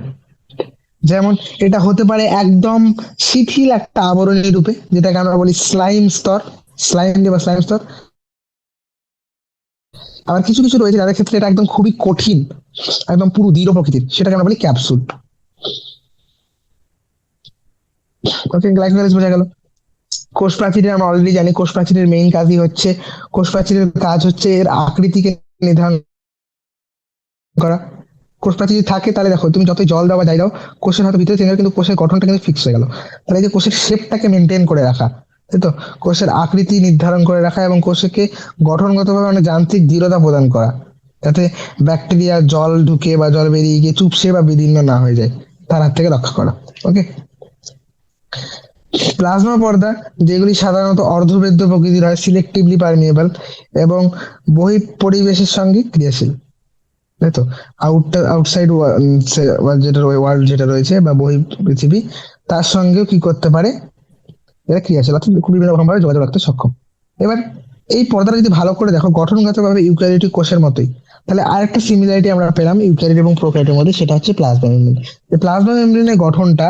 যেমন এটা হতে পারে একদম শিথিল একটা আবরণী রূপে, যেটাকে আমরা বলি স্লাইম স্তর, স্লাইম বা স্লাইম স্তর। আবার কিছু কিছু রয়েছে যাদের ক্ষেত্রে এটা একদম খুবই কঠিন, একদম পুরো দৃঢ় প্রকৃতির, সেটাকে আমরা বলি ক্যাপসুল। ওকে, গ্লাইকোক্যালিক্স বোঝা গেল। কোষ প্রাচীরের আমরা অলরেডি জানি, কোষ প্রাচীরের মেইন কাজই হচ্ছে, কোষ প্রাচীরের কাজ হচ্ছে এর আকৃতিকে নির্ধারণ করা। কোষ প্রাচীর যদি থাকে তাহলে দেখো, তুমি যতই জল দাও বা যাই দাও, কোষের হয়তো ভিতরে চেঞ্জ হবে কিন্তু কোষের গঠনটা কিন্তু ফিক্স হয়ে গেল। তাহলে এই যে কোষের শেপটাকে মেনটেন করে রাখা, তাই তো, কোষের আকৃতি নির্ধারণ করে রাখা এবং কোষকে গঠনগতভাবে অনেক যান্ত্রিক দৃঢ়তা প্রদান করা, যাতে ব্যাকটেরিয়া জল ঢুকে বা জল বেরিয়ে গিয়ে চুপসে বা বিদীর্ণ না হয়ে যায়, তার হাত থেকে রক্ষা করা। ওকে। প্লাজমা পর্দা যেগুলি সাধারণত অর্ধবেদ্য প্রকৃতির হয়, সিলেক্টিভলি পারমিয়েবল এবং বহি পরিবেশের সঙ্গে ক্রিয়াশীল, তাই তো। আউটসাইড যেটা ওয়ার্ল্ড যেটা রয়েছে বা বহি পৃথিবী, তার সঙ্গেও কি করতে পারে, এরা ক্রিয়াশীল অর্থাৎ বিভিন্ন রকম ভাবে যোগাযোগ রাখতে সক্ষম। এবার এই পর্দাটা যদি ভালো করে দেখো গঠনগতভাবে ইউক্যারিওটিক কোষের মতোই, তাহলে আরেকটা সিমিলারিটি আমরা পেলাম ইউক্যারিওট এবং প্রোক্যারিওটের মধ্যে, সেটা হচ্ছে প্লাজমা মেমব্রেন। এই প্লাজমা মেমব্রেনের গঠনটা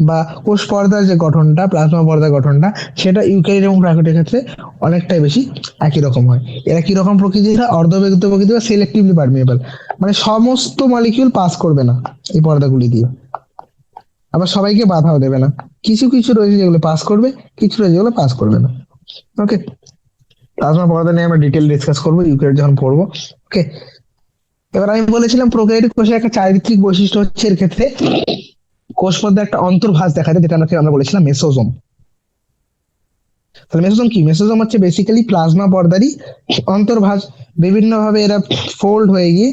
বা কোষ পর্দার যে গঠনটা, প্লাজমা পর্দার গঠনটা, সেটা ইউক্যারিওট এবং প্রোক্যারিওটের ক্ষেত্রে অনেকটাই বেশি একই রকম হয়। এরা কি রকম প্রকৃতির হয়? অর্ধবেগিত প্রকৃতি বা সিলেক্টিভলি পারমিয়েবল, মানে সমস্ত মলিকিউল পাস করবে না এই পর্দাগুলি দিয়ে, আবার সবাইকে বাধাও দেবে না। কিছু কিছু রয়েছে যেগুলো পাস করবে, কিছু রয়েছে যেগুলো পাস করবে না। ওকে, প্লাজমা পর্দা নিয়ে আমরা ডিটেল ডিসকাস করবো ইউক্যারিওট যখন পড়বো। ওকে, এবার আমি বলেছিলাম প্রোক্যারিওটিক কোষের একটা চারিত্রিক বৈশিষ্ট্য হচ্ছে এর ক্ষেত্রে কোষ পর্দায় একটা অন্তর্ভাঁজ দেখা যায়, যেটা আমরা বলেছিলাম মেসোজোম। তাহলে মেসোজোম কি? মেসোজোম হচ্ছে বেসিক্যালি প্লাজমা পর্দারই অন্তর্ভাঁজ। বিভিন্ন ভাবে এরা ফোল্ড হয়ে গিয়ে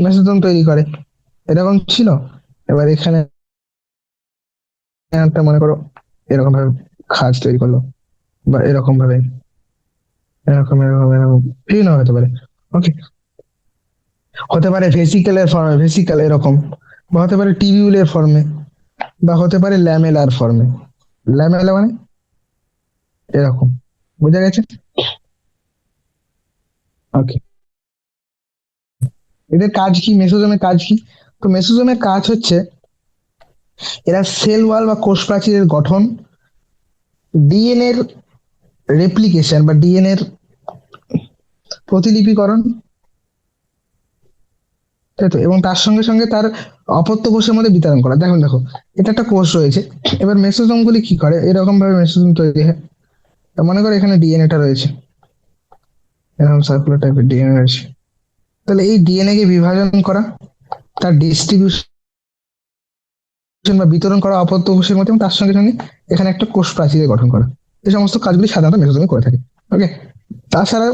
মেসোজোম তৈরি করে, এরকম ছিল। এবার এখানে একটা মনে করো এরকম ভাবে খাঁজ তৈরি করলো, বা এরকম ভাবে, এরকম এরকম এরকম বিভিন্ন হতে পারে। ওকে, হতে পারে ভেসিকেলের ফর্মে, ভেসিকেল এরকম, বা হতে পারে টিবিউলের ফর্মে, বা হতে পারে ল্যামেলার ফর্মে। ল্যামেলা মানে এরকম, বোঝা গেছে? ওকে, এদের কাজ কি? মেসোজোমের কাজ কি? তো মেসোজোমের কাজ হচ্ছে এরা সেল ওয়াল বা কোষ প্রাচীরের গঠন, ডিএনএ এর রেপ্লিকেশন বা ডিএনএ এর প্রতিলিপিকরণ, তাই তো, এবং তার সঙ্গে সঙ্গে তার অপত্য কোষের মধ্যে বিতরণ করা। দেখো দেখো, এটা একটা কোষ রয়েছে, এবার মেসোজোম গুলি কি করে, এরকম ভাবে মেসোজোম তৈরি হয়। মনে করো এখানে ডিএনএটা রয়েছে, এরকম সার্কুলার টাইপের ডিএনএ রয়েছে, তাহলে এই ডিএনএ কে বিভাজন করা, তার ডিস্ট্রিবিউশন বা বিতরণ করা অপত্য কোষের মধ্যে, এবং তার সঙ্গে সঙ্গে এখানে একটা কোষ প্রাচীরের গঠন করা, এই সমস্ত কাজগুলি সাধারণত মেসোজোমে করে থাকে। ওকে, তাছাড়া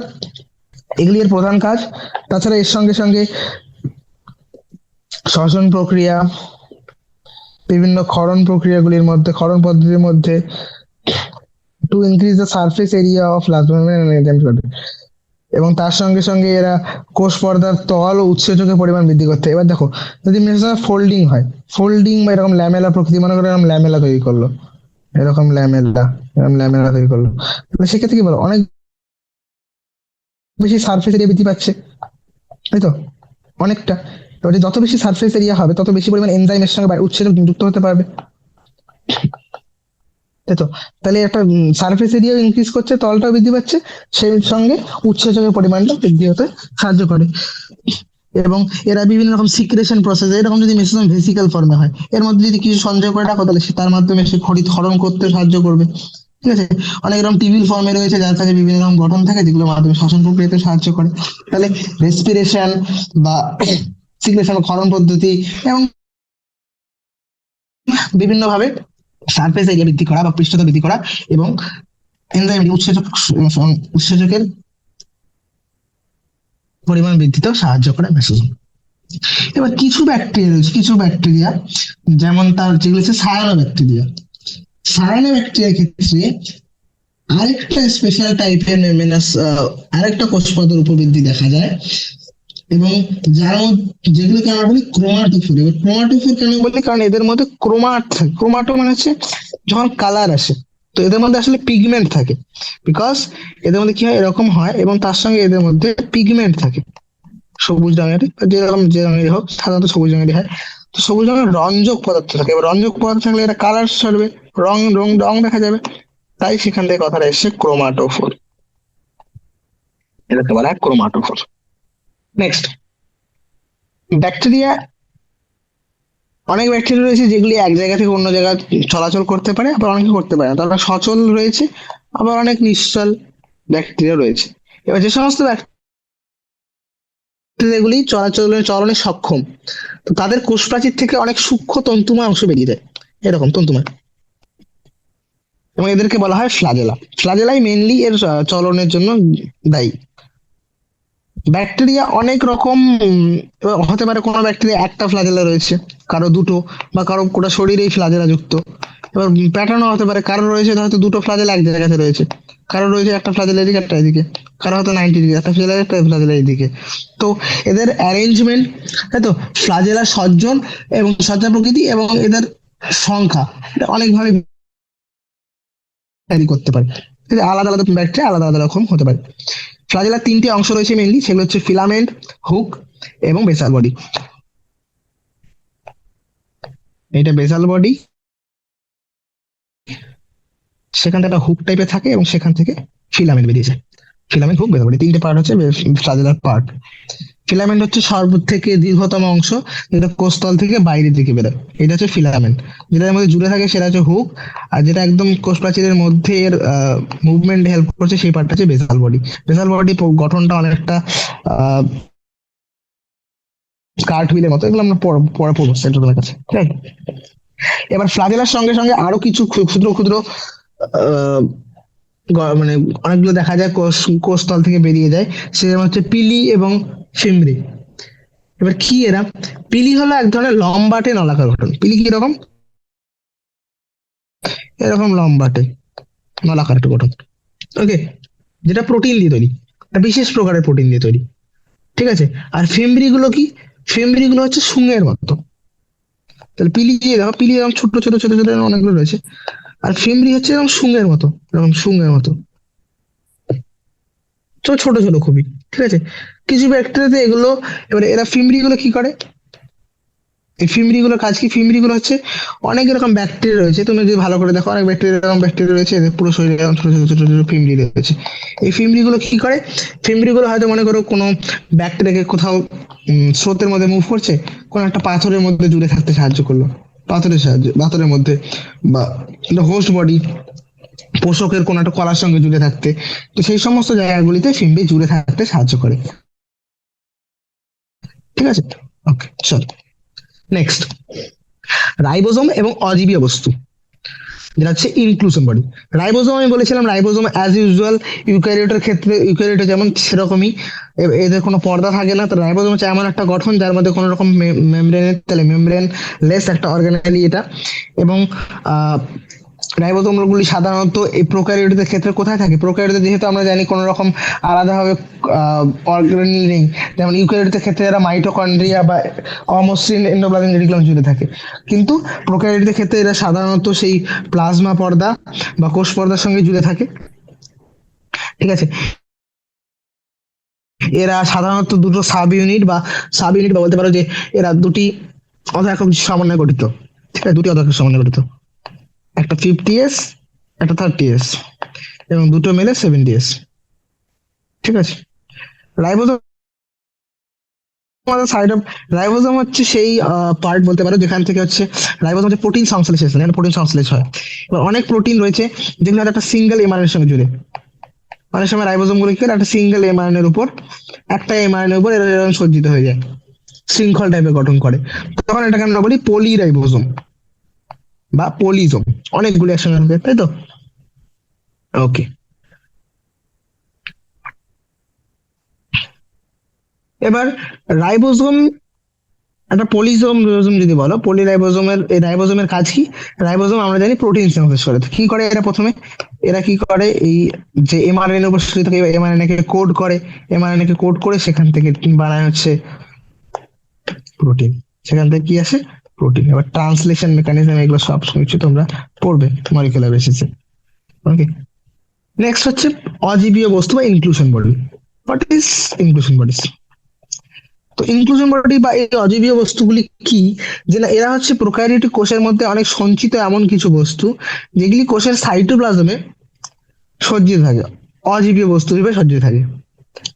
এগুলি এর প্রধান কাজ। তাছাড়া এর সঙ্গে সঙ্গে শ্বসন প্রক্রিয়া, বিভিন্ন ক্ষরণ প্রক্রিয়াগুলির মধ্যে, ক্ষরণ পদ্ধতির মধ্যে to increase the surface area of plasma membrane, এবং তার সঙ্গে সঙ্গে এরা কোষ পর্দার তল ও উৎসেচকের পরিমাণ বৃদ্ধি করতে। এবার দেখো, যদি মেসোজোমে ফোল্ডিং হয়, ফোল্ডিং বা এরকম ল্যামেলা প্রকৃতি, মনে করো এরকম ল্যামেলা তৈরি করলো, এরকম ল্যামেলা, এরকম ল্যামেলা তৈরি করলো, তাহলে সেক্ষেত্রে কি বলো, অনেক বেশি সারফেস এরিয়া বৃদ্ধি পাচ্ছে, তাই তো, অনেকটা। এবার যত বেশি সারফেস এরিয়া হবে, তত বেশি পরিমাণ এনজাইমের সঙ্গে উৎসেচক যুক্ত হতে পারবে, তাই তো। তাহলে একটা সারফেস এরিয়া ইনক্রিজ করছে, তলটাও বৃদ্ধি পাচ্ছে, সেই সঙ্গে উৎসেচকের পরিমাণটা বৃদ্ধি হতে সাহায্য করে। এবং এরা বিভিন্ন রকম সিক্রেশন প্রসেস, এরকম যদি মেসোজোম ভেসিক্যাল ফর্মে হয়, এর মধ্যে যদি কিছু সঞ্চয় করে রাখো, তাহলে তার মাধ্যমে সে খরিদ ক্ষরণ করতে সাহায্য করবে। ঠিক আছে, অনেক রকম টিবিল ফর্মে রয়েছে, যার কাছে বিভিন্ন রকম গঠন থাকে, যেগুলোর মাধ্যমে শ্বসন প্রক্রিয়াতে সাহায্য করে। তাহলে রেসপিরেশন বা সিক্রেশন ক্ষরণ পদ্ধতি এবং বিভিন্ন ভাবে সারফেস এরিয়া বৃদ্ধি করা বা পৃষ্ঠতা বৃদ্ধি করা, এবং এনজাইম উৎসেচকের পরিমাণ বৃদ্ধিতেও সাহায্য করে মেসোজোম। এবার কিছু ব্যাকটেরিয়া রয়েছে, কিছু ব্যাকটেরিয়া, যেমন তার যেগুলো হচ্ছে সায়ানো ব্যাকটেরিয়া। সায়ানো ব্যাকটেরিয়ার ক্ষেত্রে আরেকটা স্পেশাল টাইপের মেমেনাস, আরেকটা কোষ পর্দার উপবৃদ্ধি দেখা যায়, এবং যার মধ্যে, যেগুলোকে আমরা বলি ক্রোমাটোফোর। এবার ক্রোমাটোফোর কেন বলি? কারণ এদের মধ্যে ক্রোমাট থাকে। ক্রোমাটো মানে হচ্ছে যখন কালার আসে, তো এদের মধ্যে আসলে পিগমেন্ট থাকে, বিকজ এদের মধ্যে কি হয়, এরকম হয়, এবং তার সঙ্গে এদের মধ্যে পিগমেন্ট থাকে সবুজ রঙের, যেরকম যে রঙেরই হোক, সাধারণত সবুজ রঙেরই হয়। তো সবুজ রঙের রঞ্জক পদার্থ থাকে, এবার রঞ্জক পদার্থ থাকলে এটা কালার ছাড়বে, রং রং রং দেখা যাবে, তাই সেখান থেকে কথাটা এসছে ক্রোমাটোফোর, এটাকে বলা হয় ক্রোমাটোফোর। নেক্সট, ব্যাকটেরিয়া, অনেক ব্যাকটেরিয়া রয়েছে যেগুলি এক জায়গা থেকে অন্য জায়গায় চলাচল করতে পারে, আবার অনেকে করতে পারে না, তারা সচল রয়েছে, আবার অনেক নিশ্চল ব্যাকটেরিয়া রয়েছে। এবার যে সমস্ত ব্যাকটেরিয়াগুলি চলনে সক্ষম, তো তাদের কোষ প্রাচীর থেকে অনেক সূক্ষ্ম তন্তুময় অংশ বেরিয়ে যায়, এরকম তন্তুময়, এবং এদেরকে বলা হয় ফ্লাজেলা। ফ্লাজেলাই মেনলি এর চলনের জন্য দায়ী। ব্যাকটেরিয়া অনেক রকম হতে পারে, কোনো ব্যাকটেরিয়া একটা ফ্লাজেলা রয়েছে, কারো দুটো, বা কারো গোটা শরীরেই ফ্লাজেলা যুক্ত, এবার প্যাটার্নও হতে পারে, কারো রয়েছে হয়তো দুটো ফ্লাজেল এক জায়গাতে রয়েছে, কারো রয়েছে একটা ফ্লাজেল এদিকে একটা এদিকে, কারো হয়তো 90 ডিগ্রি, একটা ফ্লাজেল একটা ফ্লাজেল এইদিকে। তো এদের অ্যারেঞ্জমেন্ট, তাই তো, ফ্লাজেলার সজ্জন এবং সজ্জা প্রকৃতি এবং এদের সংখ্যা, এটা অনেকভাবে ভ্যারি করতে পারে। ঠিক আছে? আলাদা আলাদা ব্যাকটেরিয়া আলাদা আলাদা রকম হতে পারে। ফ্লাজেলার তিনটি অংশ রয়েছে মেইনলি, সেগুলো হচ্ছে ফিলামেন্ট, হুক এবং বেসাল বডি। এটা বেসাল বডি, সেখান থেকে একটা হুক টাইপের থাকে এবং সেখান থেকে ফিলামেন্ট বেরিয়ে যায়। ফিলামেন্ট, হুক, বেসাল বডি, তিনটে পার্ট হচ্ছে ফ্লাজেলার পার্ট। ফিলামেন্ট হচ্ছে সর্ব থেকে দীর্ঘতম অংশ, যেটা কোষতল থেকে বাইরের দিকে বেরোয়, এটা হচ্ছে ফিলামেন্ট। যেটার মধ্যে জুড়ে থাকে সেটা হচ্ছে হুক, আর যেটা একদম কোষ প্রাচীরের মধ্যে এর মুভমেন্ট হেল্প করছে সেই পার্টটা হচ্ছে বেসাল বডি। বেসাল বডি গঠনটা অনেকটা কার্ট হুইলের মতো, এগুলো আমরা পরে পড়বো সেন্ট্রালের কাছে, ঠিক আছে? এবার ফ্লাজেলার সঙ্গে সঙ্গে আরো কিছু ক্ষুদ্র ক্ষুদ্র আহ, মানে অনেকগুলো দেখা যায় কোষতল থেকে বেরিয়ে যায়, সেরকম হচ্ছে পিলি এবং ফিমব্রি। এবার কি এরা? পিলি হলো এক ধরনের লম্বাটে নলাকার গঠন। পিলি কি রকম? এরকম লম্বাটে নলাকার একটা গঠন, ওকে, যেটা প্রোটিন দিয়ে তৈরি, একটা বিশেষ প্রকারের প্রোটিন দিয়ে তৈরি, ঠিক আছে? আর ফিমব্রি গুলো কি? ফিমব্রি গুলো হচ্ছে শুঙের মতো। তাহলে পিলি দিয়ে দেখো, পিলি এরকম ছোট ছোট ছোট ছোট অনেকগুলো রয়েছে, আর ফিমব্রি হচ্ছে এরকম শুঙের মতো, এরকম শুঙের মতো, ছোট ছোট ছোট খুবই, ঠিক আছে? কিছু ব্যাকটেরিয়াতে এগুলো, এবারে এরা ফিমব্রি গুলো কি করে? এই ফিমরি গুলোর কাজ কি? ফিমরি গুলো হচ্ছে, অনেক এরকম ব্যাকটেরিয়া রয়েছে, তুমি যদি ভালো করে দেখো অনেক ব্যাকটেরিয়া, এরকম ব্যাকটেরিয়া রয়েছে, এদের পুরো শরীরে এরকম ছোট ছোট ছোট ছোট ফিমরি রয়েছে। এই ফিমরি গুলো কি করে? ফিমরি গুলো হয়তো মনে করো কোনো ব্যাকটেরিয়াকে কোথাও স্রোতের মধ্যে মুভ করছে, কোনো একটা পাথরের মধ্যে জুড়ে থাকতে সাহায্য করলো, পাথরের সাহায্যে, পাথরের মধ্যে, বা হোস্ট বডি, পোষকের কোনো একটা কলার সঙ্গে জুড়ে থাকতে, তো সেই সমস্ত জায়গাগুলিতে ফিমরি জুড়ে থাকতে সাহায্য করে, ঠিক আছে? ওকে, চল নেক্সট, রাইবোজোম এবং অজীবীয় বস্তু, যেটা হচ্ছে ইনক্লুশন বডি। রাইবোজোম আমি বলেছিলাম, রাইবোজোম অ্যাজ ইউজুয়াল ইউক্যারিওটের ক্ষেত্রে, ইউক্যারিওটে যেমন সেরকমই, এদের কোনো পর্দা থাকে না। তো রাইবোজোম হচ্ছে এমন একটা গঠন যার মধ্যে কোনো রকম মেমব্রেনের, তাহলে মেমব্রেন লেস একটা অর্গানেলি এটা। এবং রাইবোজোম গুলি সাধারণত এই প্রোক্যারিওটের ক্ষেত্রে কোথায় থাকে? প্রোক্যারিওটে যেহেতু আমরা জানি কোনো রকম আলাদাভাবে অর্গানেল নেই, যেমন ইউক্যারিওটের ক্ষেত্রে এরা মাইটোকন্ড্রিয়া বা অমসৃণ এন্ডোপ্লাজমিক রেটিকুলাম জুড়ে থাকে, কিন্তু প্রোক্যারিওটের ক্ষেত্রে এরা সাধারণত সেই প্লাজমা পর্দা বা কোষ পর্দার সঙ্গে জুড়ে থাকে, ঠিক আছে? এরা সাধারণত দুটো সাব ইউনিট বা বলতে পারো যে এরা দুটি অধায়ক সমন্বয়ে গঠিত, ঠিক আছে? দুটি অধায়ক সমন্বয়ে গঠিত, একটা 50s, একটা 30s, এবং দুটো মেলে 70s, ঠিক আছে? রাইবোজোম আমাদের সাইড অফ, রাইবোজোম হচ্ছে সেই পার্ট বলতে পারো যেখান থেকে হচ্ছে, রাইবোজোম হচ্ছে প্রোটিন সংশ্লেষণ, এখানে প্রোটিন সংশ্লেষ হয়। এবার অনেক প্রোটিন রয়েছে যেগুলো একটা সিঙ্গেল এমআরএনএর সঙ্গে জুড়ে, অনেক সময় রাইবোজোম গুলো কি করে? একটা সিঙ্গেল এমআরএনএ এর উপর, একটা এমআরএনএ এর উপর এরা এরকম সজ্জিত হয়ে যায়, শৃঙ্খল টাইপের গঠন করে, তখন এটাকে আমরা বলি পলিরাইবোজোম বা পলিজোম, অনেকগুলো একসঙ্গে থাকে, তাই তো? ওকে, এবার রাইবোজোম, একটা পলিজোম রাইবোজোম যদি বলো, পলিরাইবোজোমের, এই রাইবোজোমের কাজ কি? রাইবোজোম আমরা জানি প্রোটিন সিনথেসিস করে। তো কি করে এরা? প্রথমে এরা কি করে, এই যে এমআরএনএ উপস্থিত থাকে এমআরএনএ কে কোড করে, এমআরএনএ কে কোড করে সেখান থেকে বানায় হচ্ছে প্রোটিন, সেখান থেকে কি আসে? প্রোটিন। এবার ট্রান্সলেশন মেকানিজম, এগুলো সব কিছু তোমরা পড়বে মলিকুলার বেসিসে, ওকে? নেক্সট হচ্ছে অজীবীয় বস্তু বা inclusion body. What is inclusion bodies? তো ইনক্লুশন বডি বা এই অজীবীয় বস্তুগুলি কি? যে না, এরা হচ্ছে প্রোক্যারিওটিক কোষের মধ্যে অনেক সঞ্চিত এমন কিছু বস্তু যেগুলি কোষের সাইটোপ্লাজমে সজ্জিত থাকে, অজীবীয় বস্তু হিসেবে সজ্জিত থাকে,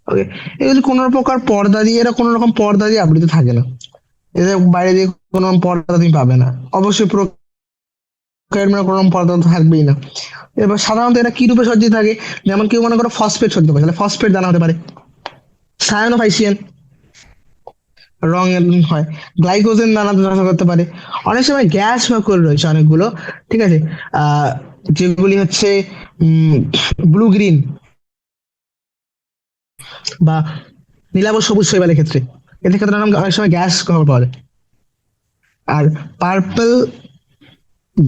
ওকে? এগুলি কোনো প্রকার পর্দা দিয়ে, এরা কোনো রকম পর্দা দিয়ে আবৃত থাকে না, এদের বাইরে দিয়ে কোনো রকম পর্দা তুমি পাবে না, অবশ্যই প্রোক্যারিওট মানে কোনো রকম পর্দা তো থাকবেই না। এবার সাধারণত এরা কি রূপে সজ্জিত থাকে? যেমন কেউ মনে করো ফসফেট সজ্জিত করে, তাহলে ফসফেট দানা হতে পারে, সায়ানোফাইসিয়ান রঙের হয়, গ্লাইকোজেন দানা ধ্বংস করতে পারে, অনেক সময় গ্যাস ভ্যাকুয়াল রয়েছে অনেকগুলো, ঠিক আছে? আহ যেগুলি হচ্ছে ব্লু গ্রিন বা নীলাভ সবুজ শৈবালের ক্ষেত্রে, এদের ক্ষেত্রে অনেক সময় গ্যাস খবর পাওয়া যায়। আর পার্পল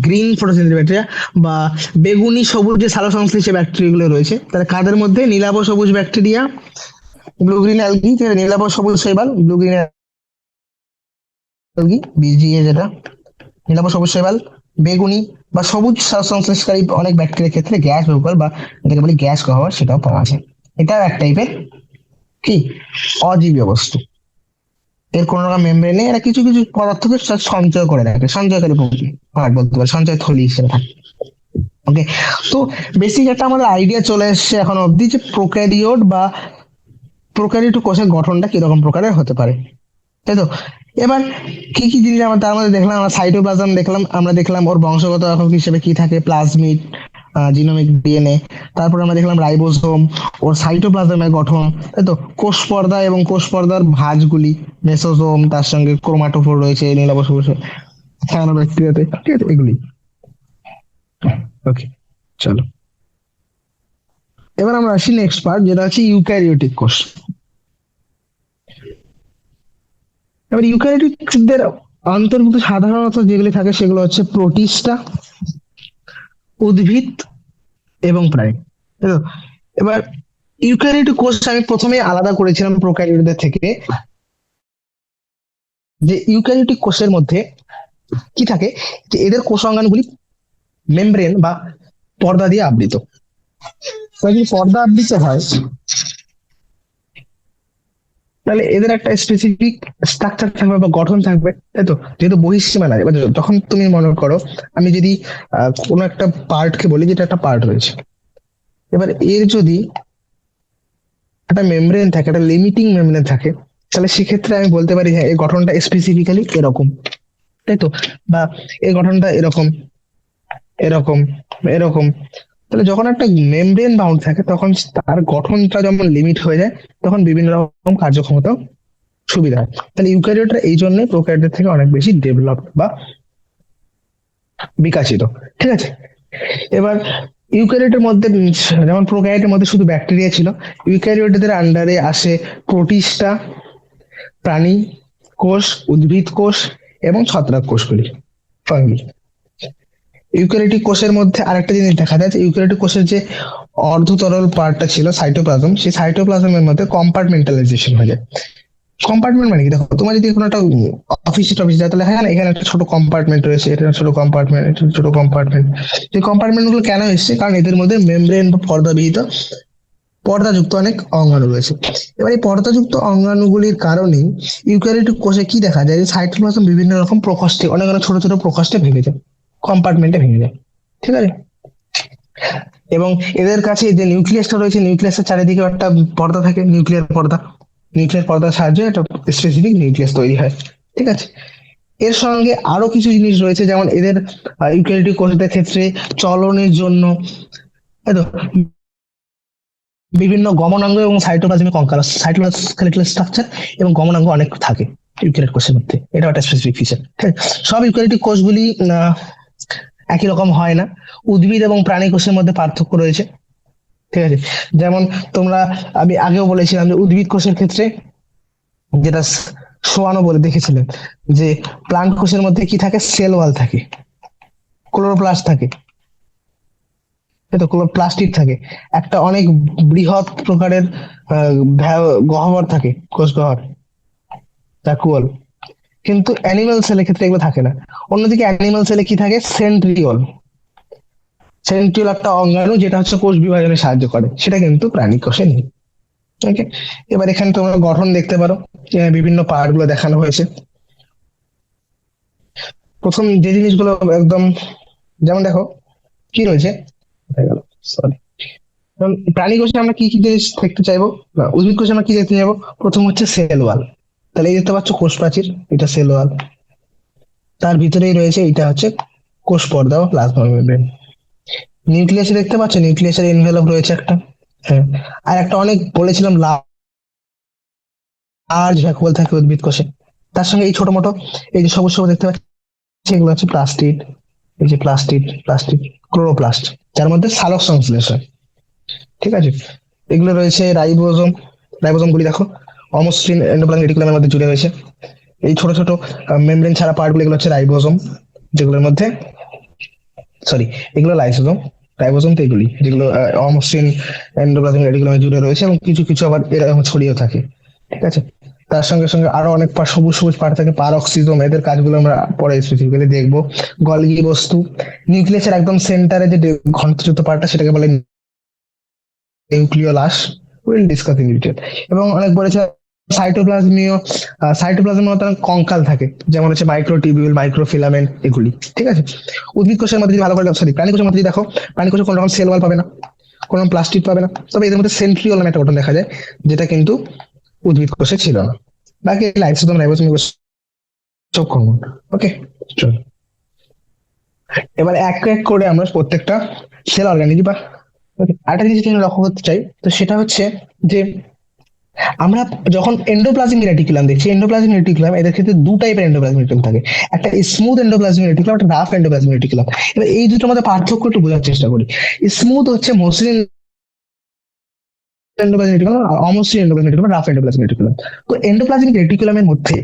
গ্রিন ফটোসিনথেটিক ব্যাকটেরিয়া বা বেগুনি সবুজ যে সালোক সংশ্লেষী ব্যাকটেরিয়া গুলো রয়েছে, তাহলে কাদের মধ্যে? নীলাভ সবুজ ব্যাকটেরিয়া, ব্লু গ্রিন অ্যালগি, নীলাভ সবুজ শৈবাল, ব্লু গ্রিন অ্যালগি বিজিএ, যেটা নীলাভ সবুজ শৈবাল, বেগুনি বা সবুজ সালোক সংশ্লেষকারী অনেক ব্যাকটেরিয়ার ক্ষেত্রে গ্যাস ব্যবহার বা যেটাকে বলি গ্যাস গহ্বর, সেটাও পাওয়া যায়। এটাও এক টাইপের কি অজীবীয় বস্তু। এর কোন রকম মেমব্রেন নেই, এরা কিছু কিছু পদার্থকে সঞ্চয় করে রাখে, সঞ্চয়কারী পার্ট বলতে পারে, সঞ্চয় থলি হিসেবে থাকে। ওকে, তো বেসিক একটা আমাদের আইডিয়া চলে এসছে এখন অব্দি যে প্রোক্যারিওট বা প্রোক্যারিওট কোষের গঠনটা কিরকম প্রকারের হতে পারে, তাই তো? এবার কি কি জিনিস আমরা তার মধ্যে দেখলাম? আমরা সাইটোপ্লাজম দেখলাম, আমরা দেখলাম ওর বংশগত একক হিসেবে কি থাকে, প্লাজমিড, জিনোমিক ডিএনএ। তারপর আমরা দেখলাম রাইবোসোম, ওর সাইটোপ্লাজমের গঠন, তাই তো? কোষ পর্দা এবং কোষ পর্দার ভাঁজগুলি, মেসোজোম, তার সঙ্গে ক্রোমাটোফোর রয়েছে নীলাভ সবুজ সায়ানোব্যাকটেরিয়াতে, ঠিক আছে, এগুলি। ওকে, চলো এবার আমরা আসি নেক্সট পার্ট, যেটা হচ্ছে ইউক্যারিওটিক কোষ। এবার ইউক্যারিওটিকদের অন্তর্ভুক্ত সাধারণত যেগুলি থাকে সেগুলো হচ্ছে প্রোটিস্টা, উদ্ভিদ এবং প্রাণী, তাই তো? এবার ইউক্যারিওটিক কোষ আমি প্রথমে আলাদা করেছিলাম প্রোক্যারিওটদের থেকে, যে ইউক্যারিওটিক কোষের মধ্যে কি থাকে, যে এদের কোষাঙ্গাণুগুলি মেমব্রেন বা পর্দা দিয়ে আবৃত। যদি পর্দা আবৃত হয়, তাহলে এদের একটা স্পেসিফিক স্ট্রাকচার থাকবে বা গঠন থাকবে, তাই তো? যেহেতু বহিঃসীমা নাই, এবার যখন তুমি মনে করো আমি যদি কোনো একটা পার্টকে বলি যেটা একটা পার্ট রয়েছে, এবার এর যদি একটা মেমব্রেন থাকে, একটা লিমিটিং মেমব্রেন থাকে, তাহলে সেক্ষেত্রে আমি বলতে পারি হ্যাঁ এই গঠনটা স্পেসিফিক্যালি এরকম, তাই তো? বা এই গঠনটা এরকম, এরকম, এরকম। তাহলে যখন একটা মেমব্রেন বাউন্ড থাকে তখন তার গঠনটা যেমন লিমিট হয়ে যায়, তখন বিভিন্ন রকম কার্যক্ষমতা সুবিধা হয়। তাহলে ইউক্যারিওটরা এই জন্য প্রোক্যারিওটের থেকে অনেক বেশি ডেভেলপ বা বিকাশিত, ঠিক আছে? এবার ইউক্যারিওটের মধ্যে যেমন প্রোক্যারিওটের মধ্যে শুধু ব্যাকটেরিয়া ছিল, ইউক্যারিওটদের আন্ডারে আসে প্রোটিস্টা, প্রাণী কোষ, উদ্ভিদ কোষ এবং ছত্রাক কোষগুলি, ফাঙ্গি। ইউক্যারিওটিক কোষের মধ্যে আরেকটা জিনিস দেখা যায়, যে ইউক্যারিওটিক কোষের যে অর্ধতরল পার্টটা ছিল সাইটোপ্লাজম, সেই সাইটোপ্লাজমের মধ্যে কম্পার্টমেন্টালাইজেশন হয়ে যায়। কম্পার্টমেন্ট মানে কি? দেখো, তোমার যদি কোনো একটা অফিস যায়, তাহলে হ্যাঁ এখানে একটা ছোট কম্পার্টমেন্ট রয়েছে, এটা ছোট কম্পার্টমেন্ট, এটা ছোট কম্পার্টমেন্ট। এই কম্পার্টমেন্ট গুলো কেন এসছে? কারণ এদের মধ্যে মেমব্রেন বা পর্দাবিহীত, পর্দাযুক্ত অনেক অঙ্গাণু রয়েছে। এবার এই পর্দাযুক্ত অঙ্গাণুগুলির কারণেই ইউক্যারিওটিক কোষে কি দেখা যায়, যে সাইটোপ্লাজম বিভিন্ন রকম প্রকোষ্ঠে, অনেক অনেক ছোট ছোট প্রকোষ্ঠে ভেঙে যায়, কম্পার্টমেন্টে ভেঙে যায়, ঠিক আছে? এবং এদের কাছে যে নিউক্লিয়াসটা রয়েছে, নিউক্লিয়াসের চারিদিকে একটা পর্দা থাকে, নিউক্লিয়ার পর্দা। নিউক্লিয়ার পর্দার সাহায্যে একটা স্পেসিফিক নিউক্লিয়াস তৈরি হয়, ঠিক আছে? এর সঙ্গে আরো কিছু জিনিস রয়েছে, যেমন এদের ইউক্যারিওটিক কোষদের ক্ষেত্রে চলনের জন্য, তাই তো, বিভিন্ন গমনাঙ্গ এবং সাইটোপ্লাজমিক অঙ্কার, সাইটোস্কেলেটাল স্ট্রাকচার এবং গমনাঙ্গ অনেক থাকে ইউক্যারিওটিক কোষের মধ্যে, এটা একটা স্পেসিফিক ফিচার। সব ইউক্যারিওটিক কোষগুলি একই রকম হয় না, উদ্ভিদ এবং প্রাণী কোষের মধ্যে পার্থক্য রয়েছে, ঠিক আছে? যেমন তোমরা, আমি আগেও বলেছিলাম যে উদ্ভিদ কোষের ক্ষেত্রে যেটা শোয়ানো বলে দেখেছিলেন, যে প্লান্ট কোষের মধ্যে কি থাকে, সেল ওয়াল থাকে, ক্লোরোপ্লাস্ট থাকে, তাই তো? ক্লোরোপ্লাস্টিড থাকে, একটা অনেক বৃহৎ প্রকারের গহ্বর থাকে, কোষ গহ্বর, ভ্যাকুয়াল। কিন্তু অ্যানিমাল সেলের ক্ষেত্রে এগুলো থাকে না। অন্যদিকে অ্যানিমাল সেলে কি থাকে, সেন্ট্রিওল। সেন্ট্রিওল একটা অঙ্গাণু যেটা হচ্ছে কোষ বিভাজনে সাহায্য করে, সেটা কিন্তু প্রাণী কোষে নেই। ওকে, এবার এখানে তোমরা গঠন দেখতে পারো, বিভিন্ন পার্ট গুলো দেখানো হয়েছে। প্রথম যে জিনিসগুলো একদম, যেমন দেখো কি রয়েছে, সরি, প্রাণী কোষে আমরা কি কি জিনিস দেখতে চাইবো, না উদ্ভিদ কোষে আমরা কি দেখতে চাইবো? প্রথম হচ্ছে সেল ওয়াল। তাহলে এই দেখতে পাচ্ছ কোষ প্রাচীর, এটা সেল ওয়াল, তার ভিতরেই রয়েছে এটা হচ্ছে কোষ পর্দা বা প্লাজমা মেমব্রেন। নিউক্লিয়াসে দেখতে পাচ্ছ, নিউক্লিয়াসের এনভেলপ রয়েছে একটা, হ্যাঁ। আর একটা অনেক বলেছিলাম লার্জ ভ্যাকুয়াল থাকে উদ্ভিদ কোষে, তার সঙ্গে এই ছোট মোটো এই যে সবুজ সবুজ দেখতে পাচ্ছি, এগুলো হচ্ছে প্লাস্টিড। এই যে প্লাস্টিড ক্লোরোপ্লাস্ট, যার মধ্যে সালোক সংশ্লেষ হয়, ঠিক আছে? এগুলো রয়েছে রাইবোজোম, রাইবোজোম গুলি দেখো অমসৃণ এন্ডোপ্লাজমিক রেটিকুলামের মধ্যে জুড়ে রয়েছে। এই ছোট ছোট মেমব্রেন ছাড়া পার্ট গুলো, এগুলো হচ্ছে রাইবোজোম, যেগুলোর মধ্যে সরি, এগুলো লাইসোজোম। রাইবোজোম তো এগুলি যেগুলো অমসৃণ এন্ডোপ্লাজমিক রেটিকুলামে জুড়ে রয়েছে, এবং কিছু কিছু আবার এরকম ছড়িয়েও থাকে। ঠিক আছে, তার সঙ্গে সঙ্গে আরো অনেক সবুজ সবুজ পার্ট থাকে, পারক্সিজোম, এদের কাজগুলো আমরা পরে স্পেসিফিক্যালি দেখবো। গলগি বস্তু, নিউক্লিয়াসের একদম সেন্টারে যে ঘনত্বযুক্ত পার্টটা সেটাকে বলে nucleolus, will discuss in detail. এবং অনেক বলেছে সাইটোপ্লাজমীয়, সাইটোপ্লাজমের মতো কঙ্কাল থাকে, যেমন হচ্ছে মাইক্রোটিবিউল, মাইক্রোফিলামেন্ট, এগুলি। ঠিক আছে, উদ্ভিদ কোষের মধ্যে যদি ভালো করে, সরি প্রাণী কোষের মধ্যে যদি দেখো, প্রাণী কোষে কোনো রকম সেল ওয়াল পাবে না, কোনো প্লাস্টিক পাবে না, তবে এদের মধ্যে সেন্ট্রিওল নামে একটা গঠন দেখা যায়, যেটা কিন্তু উদ্ভিদ কোষে ছিল না। বাকি লাইসোজোম, রাইবোজোম সব কমন। ওকে, চল এবার এক এক করে আমরা প্রত্যেকটা সেল অর্গানিজম বা আরেকটা জিনিস যেটা লক্ষ্য করতে চাই, তো সেটা হচ্ছে যে আমরা যখন এন্ডোপ্লাজমিক রেটিকুলাম দেখছি, এন্ডোপ্লাজমিক রেটিকুলাম এদের ক্ষেত্রে দু টাইপের এন্ডোপ্লাজমিক রেটিকুলাম থাকে, একটা স্মুথ এন্ডোপ্লাজমিক রেটিকুলাম, একটা রাফ এন্ডোপ্লাজমিক রেটিকুলাম। এবার এই দুটোর মধ্যে পার্থক্য একটু বোঝার চেষ্টা করি। স্মুথ হচ্ছে মসৃণ এন্ডোপ্লাজমিক রেটিকুলাম, আর অমসৃণ endoplasmic reticulum, rough endoplasmic reticulum. তো এন্ডোপ্লাজমিক রেটিকুলামের মধ্যে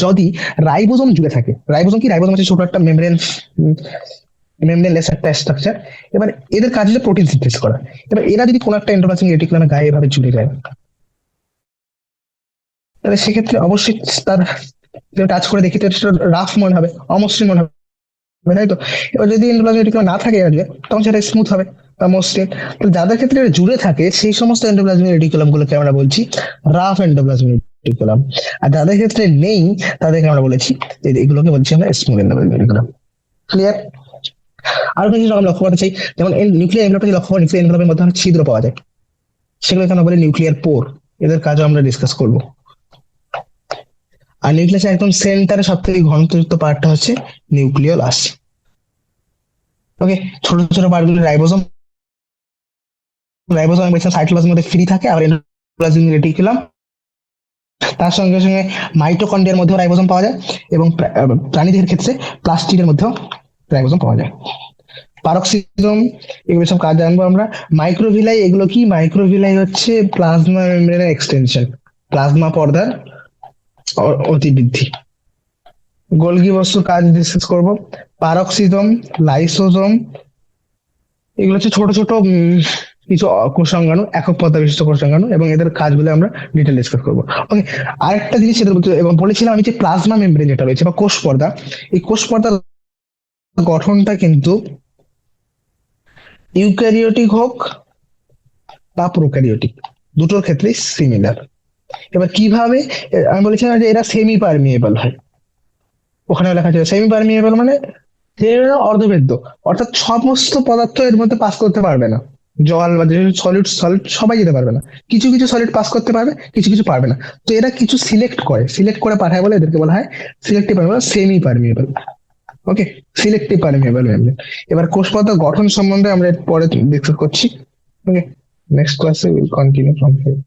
যদি রাইবোজোম জুড়ে থাকে, রাইবোজোম কি, রাইবোজোম হচ্ছে ছোট একটা মেমব্রেন, মেমব্রেনলেস একটা স্ট্রাকচার। এবার এদের কাজ হচ্ছে প্রোটিন সিনথেসিস করা। এবার এরা যদি কোনো একটা এন্ডোপ্লাজমিক রেটিকুলামের গায়ে এভাবে জুড়ে যায়, তাহলে সেক্ষেত্রে অবশ্যই তার টাচ করে দেখি তো সেটা রাফ মনে হবে, অমসৃণ মনে হবে, তাই তো? এবার যদি এন্ডোপ্লাজমিক রেটিকুলাম না থাকে এর, তখন সেটা স্মুথ হবে বা মসৃণ। তো যাদের ক্ষেত্রে এটা জুড়ে থাকে সেই সমস্ত এন্ডোপ্লাজমিক রেটিকুলাম গুলোকে আমরা বলছি রাফ এন্ডোপ্লাজমিক রেটিকুলাম। আর যাদের ক্ষেত্রে নেই তাদেরকে আমরা বলেছি, এগুলোকে বলছি আমরা স্মুথ এন্ডোপ্লাজমিক রেটিকুলাম। ক্লিয়ার? আরো কিছু আমরা লক্ষ্য করতে চাই, যেমন নিউক্লিয়ার এনভেলপে লক্ষ্য করি, নিউক্লিয়ার এনভেলপের মধ্যে অনেক ছিদ্র পাওয়া যায়, সেগুলোকে আমরা বলি নিউক্লিয়ার পোর। এদের কাজও আমরা ডিসকাস করবো। আর নিউক্লিয়াসের একদম সেন্টারে সব থেকে ঘনত্বযুক্ত পার্টটা হচ্ছে নিউক্লিওলাস। ওকে, ছোট ছোট পার্টগুলো রাইবোজোম। রাইবোজোম আমি বলছিলাম সাইটোপ্লাজমের মধ্যে ফ্রি থাকে, আর এন্ডোপ্লাজমিক রেটিকুলাম, তার সঙ্গে সঙ্গে মাইটোকন্ড্রিয়ার মধ্যেও রাইবোজোম পাওয়া যায়, এবং প্রাণীদের ক্ষেত্রে প্লাস্টিডের মধ্যেও রাইবোজোম পাওয়া যায়। পারক্সিজম, এগুলো সব কাজ জানবো আমরা। মাইক্রোভিলাই, এগুলো কি? মাইক্রোভিলাই হচ্ছে প্লাজমা মেমব্রেনের এক্সটেনশন, প্লাজমা পর্দার অতিবৃদ্ধি। গোলগি বস্তুর কাজ ডিসকাস করব। পারক্সিজম, লাইসোজোম, এগুলো হচ্ছে ছোট ছোট কিছু কোষাঙ্গাণু, একক পর্দা বিশিষ্ট কোষাঙ্গাণু, এবং এদের কাজগুলো আমরা ডিটেল ডিসকাস করবো। ওকে, আরেকটা জিনিস এদের মধ্যে, এবং বলেছিলাম আমি যে প্লাজমা মেমব্রেন যেটা রয়েছে বা কোষ পর্দা, এই কোষ পর্দার গঠনটা কিন্তু ইউক্যারিওটিক হোক বা প্রোক্যারিওটিক, দুটোর ক্ষেত্রেই সিমিলার। এবার কিভাবে? আমি বলেছিলাম যে এরা সেমি পারমিয়েবল হয়, ওখানে লেখা ছিল সেমি পারমিয়েবল মানে এরা অর্ধবেদ্য, অর্থাৎ সমস্ত পদার্থ এর মধ্যে পাস করতে পারবে না। জল বা যে সলিড, সলিড সবাই যেতে পারবে না, কিছু কিছু সলিড পাস করতে পারবে, কিছু কিছু পারবে না। তো এরা কিছু সিলেক্ট করে, সিলেক্ট করে পাঠায় বলে এদেরকে বলা হয় সিলেক্টিভ পারমিয়েবল, সেমি পারমিয়েবল। ওকে, সিলেক্টিভ পারমিয়েবল মেমব্রেন। এবার কোষ পর্দার গঠন সম্বন্ধে আমরা পরে ডিসকাস করছি। ওকে, নেক্সট ক্লাসে উইল কন্টিনিউ ফ্রম হিয়ার।